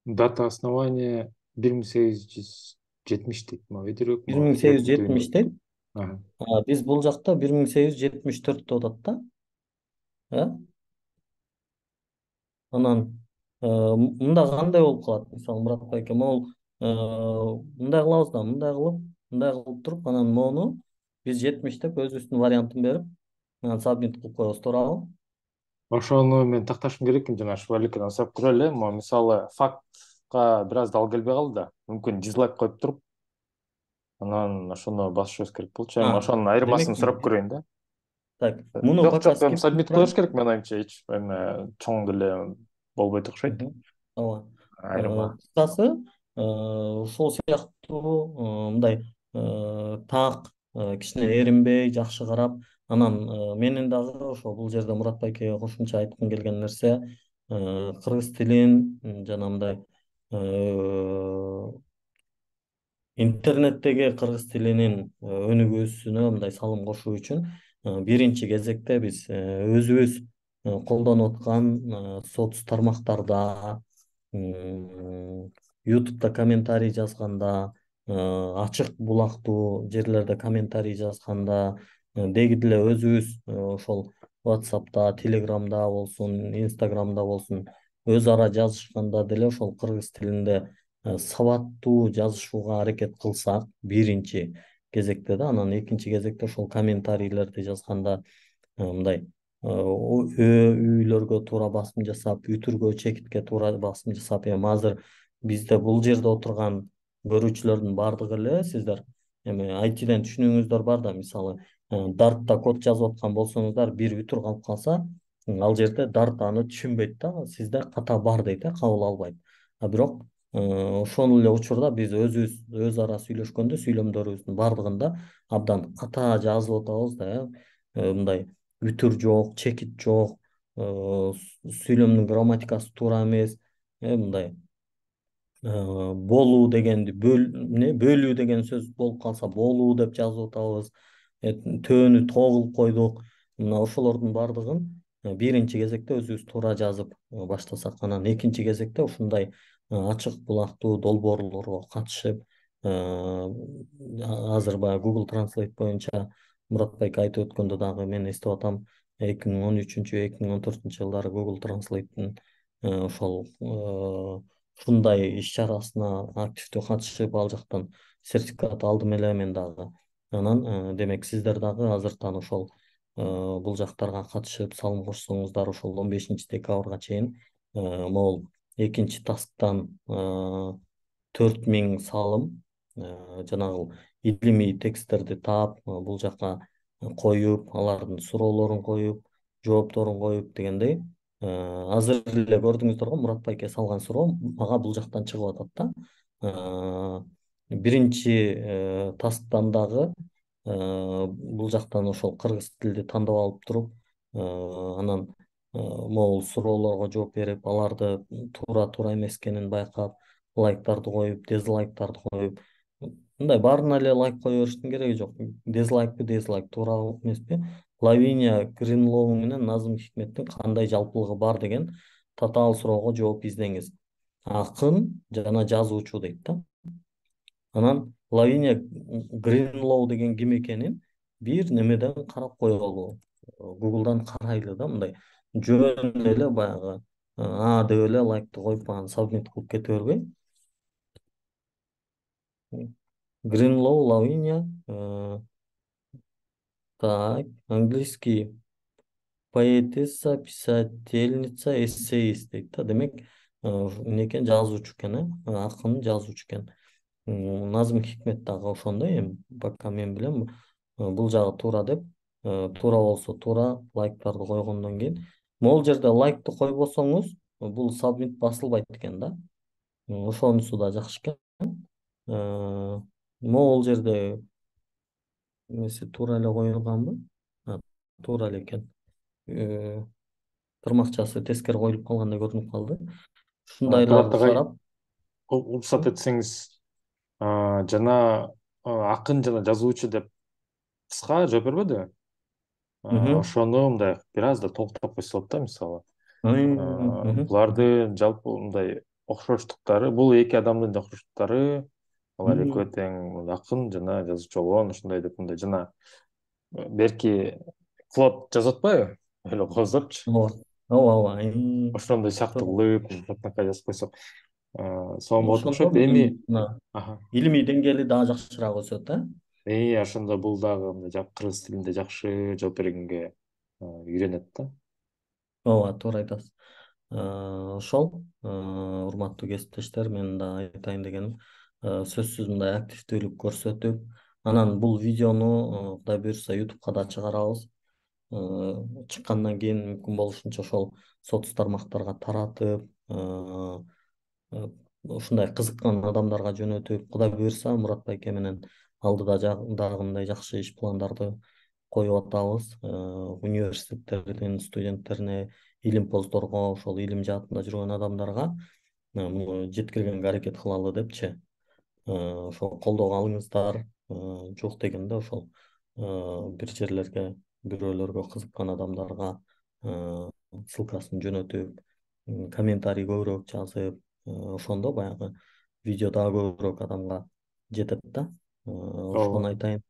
Дата основания 1870 дейт. Мага өйдөрөөк,
бир
мага
миң сегиз жүз
түйүндү.
жетимиш дейт.
Ага.
Биз бул жакта 1874 деп атат да. Э? Анан мында кандай болуп калат? Мисалы Мурат байке, могул мындай кылабыз да, мындай кылып туруп, анан мону биз 70 деп өзүбүздүн вариантын берип, анан сабмит кылып коебуз, туурабы?
Ошону мен такташым керек экен, жана шубаликеден сурап көрө эле. Могу мисалы фактка бир аз дал келбей калды да. Мүмкүн дизлайк коюп туруп, анан ошону басышыбыз керек болчу. Эми
А,
ошонун
демек,
айырмасын сурап көрөйүн да.
так, муну
Жок,
пока
жок, эми
скип кылып
сабмит кылыш
турайын.
керек, менин оюмча. Эч эме чоң деле болбойт окшойт.
Мгм. Ооба.
Айырма.
Кыскасы, ушул сыяктуу мындай так, кичине эринбей, жакшы карап, анан менин дагы ошо бул жерде Мурат байкеге кошумча айткым келген нерсе, кыргыз тилин жана мындай интернеттеги кыргыз тилинин өнүгүүсүнө мындай салым кошуу үчүн биринчи кезекте биз өзүбүз колдонуп аткан соц тармактарда, ютубта комментарий жазганда, ачык булактуу жерлерде комментарий жазганда, деги деле өзүбүз ошол WhatsApp'та, Telegram'да болсун, Instagram'да болсун, өз ара жазышканда деле ошол кыргыз тилинде сабаттуу жазышууга аракет кылсак биринчи кезекте да, анан экинчи кезекте ошол комментарийлерди жазганда мындай үйлөргө туура басым жасап, үтүргө, чекитке туура басым жасап, эми азыр бизде бул жерде отурган көрүүчүлөрдүн баардыгы эле сиздер эми айтиден түшүнүгүңүздөр бар да, мисалы дартта код жазып аткан болсоңуздар, бир үтүр калып калса, ал жерде дарт аны түшүнбөйт да, сизде ката бар дейт, кабыл албайт. Бирок ошол эле учурда биз өзүбүз өз ара сүйлөшкөндө сүйлөмдөрүбүздүн баардыгында абдан ката жазып атабыз да, мындай үтүр жок, чекит жок, сүйлөмдүн грамматикасы туура эмес, мындай болуу дегенди бөлүү деген сөз болуп калса болуу деп жазып атабыз. Төөнү тоо кылып койдук. Мына ошолордун баардыгын биринчи кезекте өзүбүз туура жазып баштасак, анан экинчи кезекте ушундай ачык булактуу долбоорлорго катышып, азыр баягы Google Translate боюнча Мурат байке айтып өткөндө дагы мен эстеп атам, 2013 2014 жылдары Google Translate'тин ошол ушундай иш чарасына активдүү катышып, ал жактан сертификат алдым эле мен дагы. Анан демек сиздер дагы азыртан ошол бул жактарга катышып салым кошсоңуздар, ошол 15 декабрга чейин могул экинчи тасктан 4.000 салым жанагы илимий тексттерди таап, бул жака коюп, алардын суроолорун коюп, жоопторун коюп дегендей. Азыр эле көрдүңүздөр го, Мурат байке салган суроо мага бул жактан чыгып атат да. Биринчи тасктан дагы бул жактан ошол кыргыз тилди тандап алып туруп, анан могул суроолорго жооп берип, аларды туура эмес экенин байкап, лайктарды коюп, дизлайктарды коюп, мындай баарына эле лайк кое бериштин кереги жок. Дизлайк туура эмеспи? Лавиния Гринлоу менен Назым Хикметтин кандай жалпылыгы бар деген татаал суроого жооп издеңиз. Акын жана жазуучу дейт да. Анан Лавиния Гринлоу деген ким экенин бир немеден карап койголу. Google'дан карайлы да, мындай жөн эле баягы деп эле лайкты коюп анан сабмит кылып кете бербей. Гринлоу Лавиния Так, английский. Поэтесса, писательница, эссеист дейт да. Демек, эмне экен, жазуучу экен, акын, жазуучу экен. Назым Хикмет дагы ошондой эми, бака мен билем, бул жагы туура деп, туура болсо туура, лайктарды койгондон кийин, могул жерде лайкты койбосоңуз, бул сабмит басылбайт экен да. Ошонусу да жакшы экен. Могул жерде эмеси туура эле коюлганбы? Туура эле экен. Э, Тырмакчасы тескери коюлуп калгандай көрүнүп калды.
Турат
Ушундайларды
агай,
карап,
уруксат этсеңиз, жана акын жана жазуучу деп кыска жооп бербеди?
мхм,
Ошону мындай бир аз да толуктап койсо болот да, мисалы.
мхм,
Буларды жалпы мындай окшоштуктары, бул эки адамдын да окшоштуктары, алар экөө
мхм.
тең акын жана жазуучу болгон, ушундай деп мындай жана берки Клод жазып атпайбы? Эле кооздопчу.
Ооба, ооба, ооба.
Ошондой сыяктуу
Туура.
кылып, жакшынакай жазып койсок, сонун болот
Ошондо
окшойт.
менин
Эми,
мына
аха.
илимий деңгээли дагы жакшыраак өсөт, э?
Ошондо бул дагы мындай кыргыз тилинде жакшы жооп бергенге үйрөнөт да.
Ооба, туура айтасыз. Ошол, урматтуу кесиптештер, менин да айтайын дегеним, сөзсүз мындай активдүүлүк көрсөтүп, анан бул видеону, Кудай буюрса, ютубка да чыгарабыз. Чыккандан кийин мүмкүн болушунча ошол соц тармактарга таратып, э, ушундай кызыккан адамдарга жөнөтүп, Кудай буюрса, Мурат байке менен алдыда дагы мындай жакшы иш пландарды коюп атабыз. Университеттердин студенттерине, илимпоздорго, ошол илим жаатында жүргөн адамдарга муну жеткиргенге аракет кылалы депчи. Ошол колдоого алыңыздар. Жок дегенде ошол бир жерлерге, бирөөлөргө, кызыккан адамдарга ссылкасын жөнөтүп, комментарий көбүрөөк жазып, ошондо баягы видео дагы көбүрөөк адамга жетет да. Ошону
Ооба.
айтайын.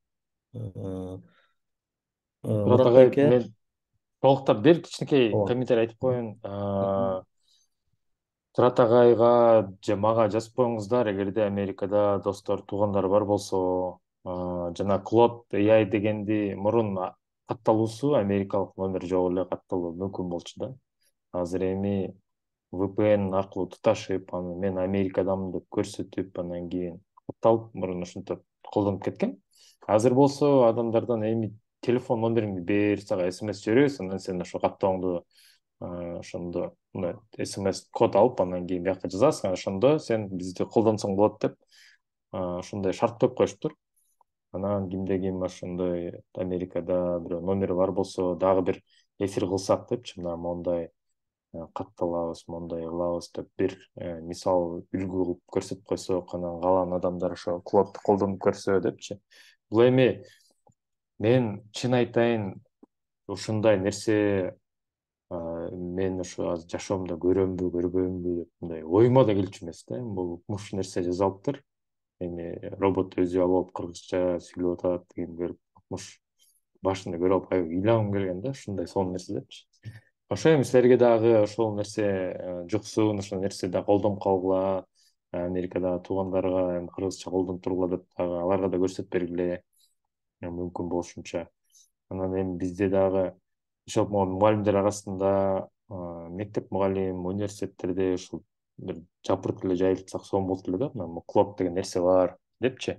Турат
Мурат
агай,
байке.
мен толуктап бир кичинекей
Ооба.
комментарий айтып коеюн. Турат агайга же мага жазып коюңуздар, эгерде Америкада достор, туугандар бар болсо, жана Клод AI дегенди мурун катталуусу Америкалык номер жок эле катталуу мүмкүн болчу да. Азыр эми VPN аркылуу туташып, аны мен Америкадамын деп көрсөтүп, анан кийин катталып, мурун ушинтип колдонуп кеткен. Азыр болсо адамдардан эми телефон номериңди бер, сага СМС жиберебиз, анан сен ошо каттооңду, ошондо мына СМС код алып, анан кийин бияка жазасың, ошондо сен бизди колдонсоң болот деп ошондой шарт коюп коюшуптур. Анан кимде ким ошондой Америкада бирөө номери бар болсо, дагы бир эфир кылсак депчи, мына моундай катталабыз, моундай кылабыз деп бир мисал үлгү кылып көрсөтүп койсок, анан калган адамдар ошо Клодду колдонуп көрсө депчи. Бул эми мен чын айтайын, ушундай нерсе мен ошо азыр жашоомдо көрөмбү, көрбөймүнбү деп мындай оюма да келчү эмес да. Бул укмуш нерсе жаза алыптыр. Эми робот өзү алып кыргызча сүйлөп атат деген көрүп, укмуш башында көрүп алып аябай ыйлагым келген да, ушундай сонун нерсе депчи. Ошо эми силерге дагы ошол нерсе жуксун, ошол нерсе да колдонуп калгыла, Америкадагы туугандарга эми кыргызча колдонуп тургула деп дагы аларга да көрсөтүп бергиле, мүмкүн болушунча. Анан эми бизде дагы ошол могу мугалимдер арасында, мектеп мугалим, университеттерде ушул бир жапырт эле жайылтсак сонун болот эле да, мына Клод деген нерсе бар депчи.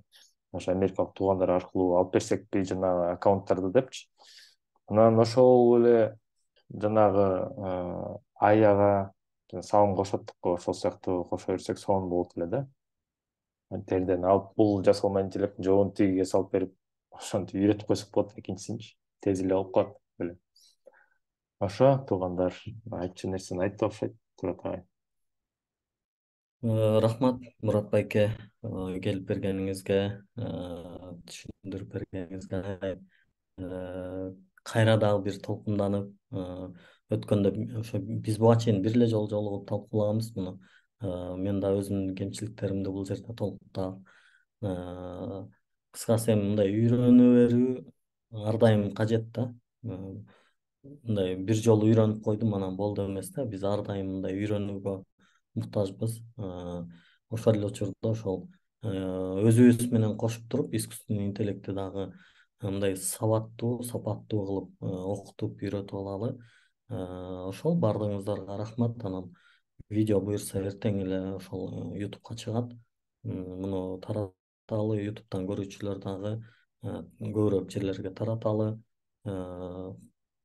Ошо америкалык туугандар аркылуу алып берсекпи жанагы аккаунттарды депчи. Анан ошол эле жанагы аяга салым кошот го, ошол сыяктуу кошо берсек сонун болот эле да. Терден алып бул жасалма интеллекттин жообун тигиге салып берип, ошентип үйрөтүп койсок болот экинчисинчи. Тез эле болуп калат беле. Ошо туугандар айтчу нерсени айтты окшойт, Турат агай.
Рахмат, Мурат байке, келип бергениңизге, түшүндүрүп бергениңизге. Кайра дагы бир толкунданып, өткөндө ошо биз буга чейин бир эле жолу жолугуп талкуулаганбыз муну. Мен да өзүмдүн кемчиликтеримди бул жерде толуктап, кыскасы эми мындай үйрөнө берүү ар дайым кажет да. Мындай бир жолу үйрөнүп койдум, анан болду эмес да. Биз ар дайым мындай үйрөнүүгө муктажбыз. Ошол эле учурда ошол өзүбүз менен кошуп туруп искусственный интеллектти дагы мындай сабаттуу сапаттуу кылып окутуп үйрөтүп алалы. Ошол баардыгыңыздарга рахмат. Анан видео буюрса эртең эле ошол ютубка чыгат. Муну тараталы, ютубтан көрүүчүлөр дагы көбүрөөк жерлерге тараталы,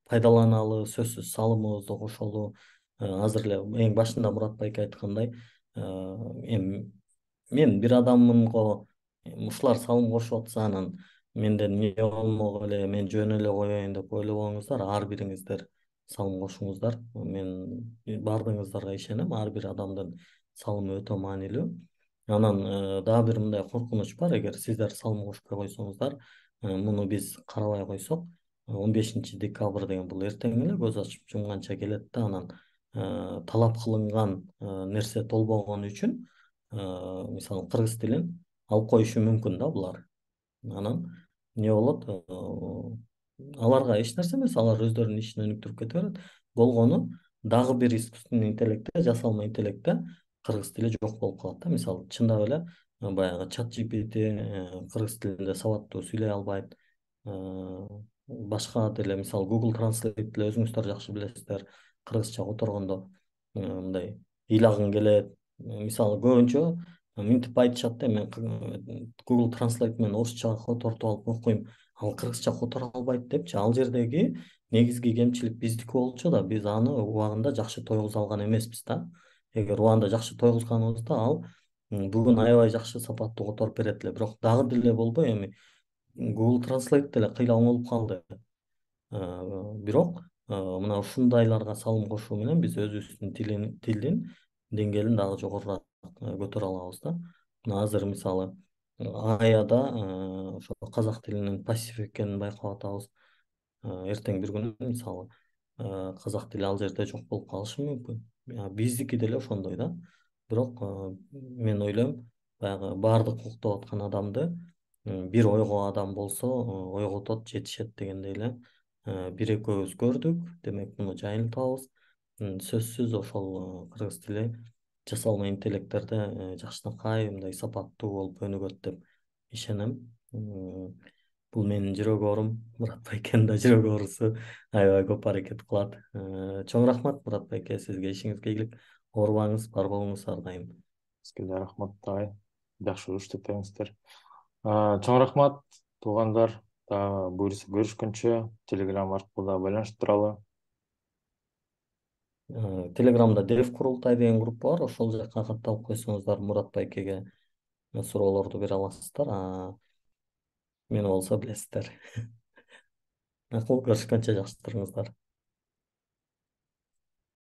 пайдаланалы, сөзсүз салымыбызды кошолу. Азыр эле эң башында Мурат байке айткандай, эми мен бир адаммын го, ушулар салым кошуп атса анан менден эмне болмок эле, мен жөн эле коеюн деп ойлобоңуздар. Ар бириңиздер салым кошуңуздар. Мен баардыгыңыздарга ишенем. Ар бир адамдын салымы өтө маанилүү. Анан дагы бир мындай коркунуч бар. Эгер сиздер салым кошпой койсоңуздар, муну биз карабай койсок, 15 декабрь деген бул эртең эле көз ачып жумганча келет да, анан талап кылынган нерсе толбогон үчүн мисалы кыргыз тилин алып коюшу мүмкүн да булар. Анан эмне болот? Аларга эч нерсе эмес, алар өздөрүнүн ишин өнүктүрүп кете берет. Болгону дагы бир искусственный интеллектте, жасалма интеллектте кыргыз тили жок болуп калат да. Мисалы чындап эле баягы чат GPT кыргыз тилинде сабаттуу сүйлөй албайт. Башка деле мисалы Google Translate деле өзүңүздөр жакшы билесиздер. Кыргызча которгондо мындай ыйлагың келет. Мисалы көбүнчө мынтип айтышат да, мен Google Translate менен орусчага которуп алып окуйм, ал кыргызча которо албайт депчи. Ал жердеги негизги кемчилик биздики болчу да, биз аны убагында жакшы тойгуза алган эмеспиз да. Эгер убагында жакшы тойгузганыбызда ал бүгүн аябай жакшы сапаттуу которуп берет эле. Бирок дагы деле болбой, эми Google Translate деле кыйла оңолуп калды. Бирок мына ушундайларга салым кошуу менен биз өзүбүздүн тилдин деңгээлин дагы жогорураак көтөрө алабыз да. Мына азыр мисалы аяда ошо казак тилинин пассив экенин байкап атабыз. Эртең бир күнү мисалы казак тили ал жерде жок болуп калышы мүмкүн. Биздики деле ошондой да. Бирок мен ойлойм, баягы баардык уктап аткан адамды бир ойго адам болсо ойготот, жетишет дегендей эле бир экөөбүз көрдүк. Демек муну жайылтабыз. Сөзсүз ошол кыргыз тили жасалма интеллекттерде жакшынакай мындай сапаттуу болуп өнүгөт деп ишенем. Бул менин жүрөк оорум. Мурат байкенин да жүрөк оорусу аябай көп аракет кылат. Чоң рахмат Мурат байке, сизге ишиңизге ийгилик. Оорубаңыз, бар болуңуз ар дайым.
Сизге да рахмат агай. Жакшы уруш тепеңиздер. Чоң рахмат туугандар. Дагы буюрса көрүшкөнчө Telegram аркылуу да байланышып туралы.
Телеграмда Дев Курултай деген группа бар. Ошол жакка катталып койсоңуздар Мурат байкеге суроолорду бере аласыздар. Мени болсо билесиздер. Макул, көрүшкөнчө жакшы туруңуздар.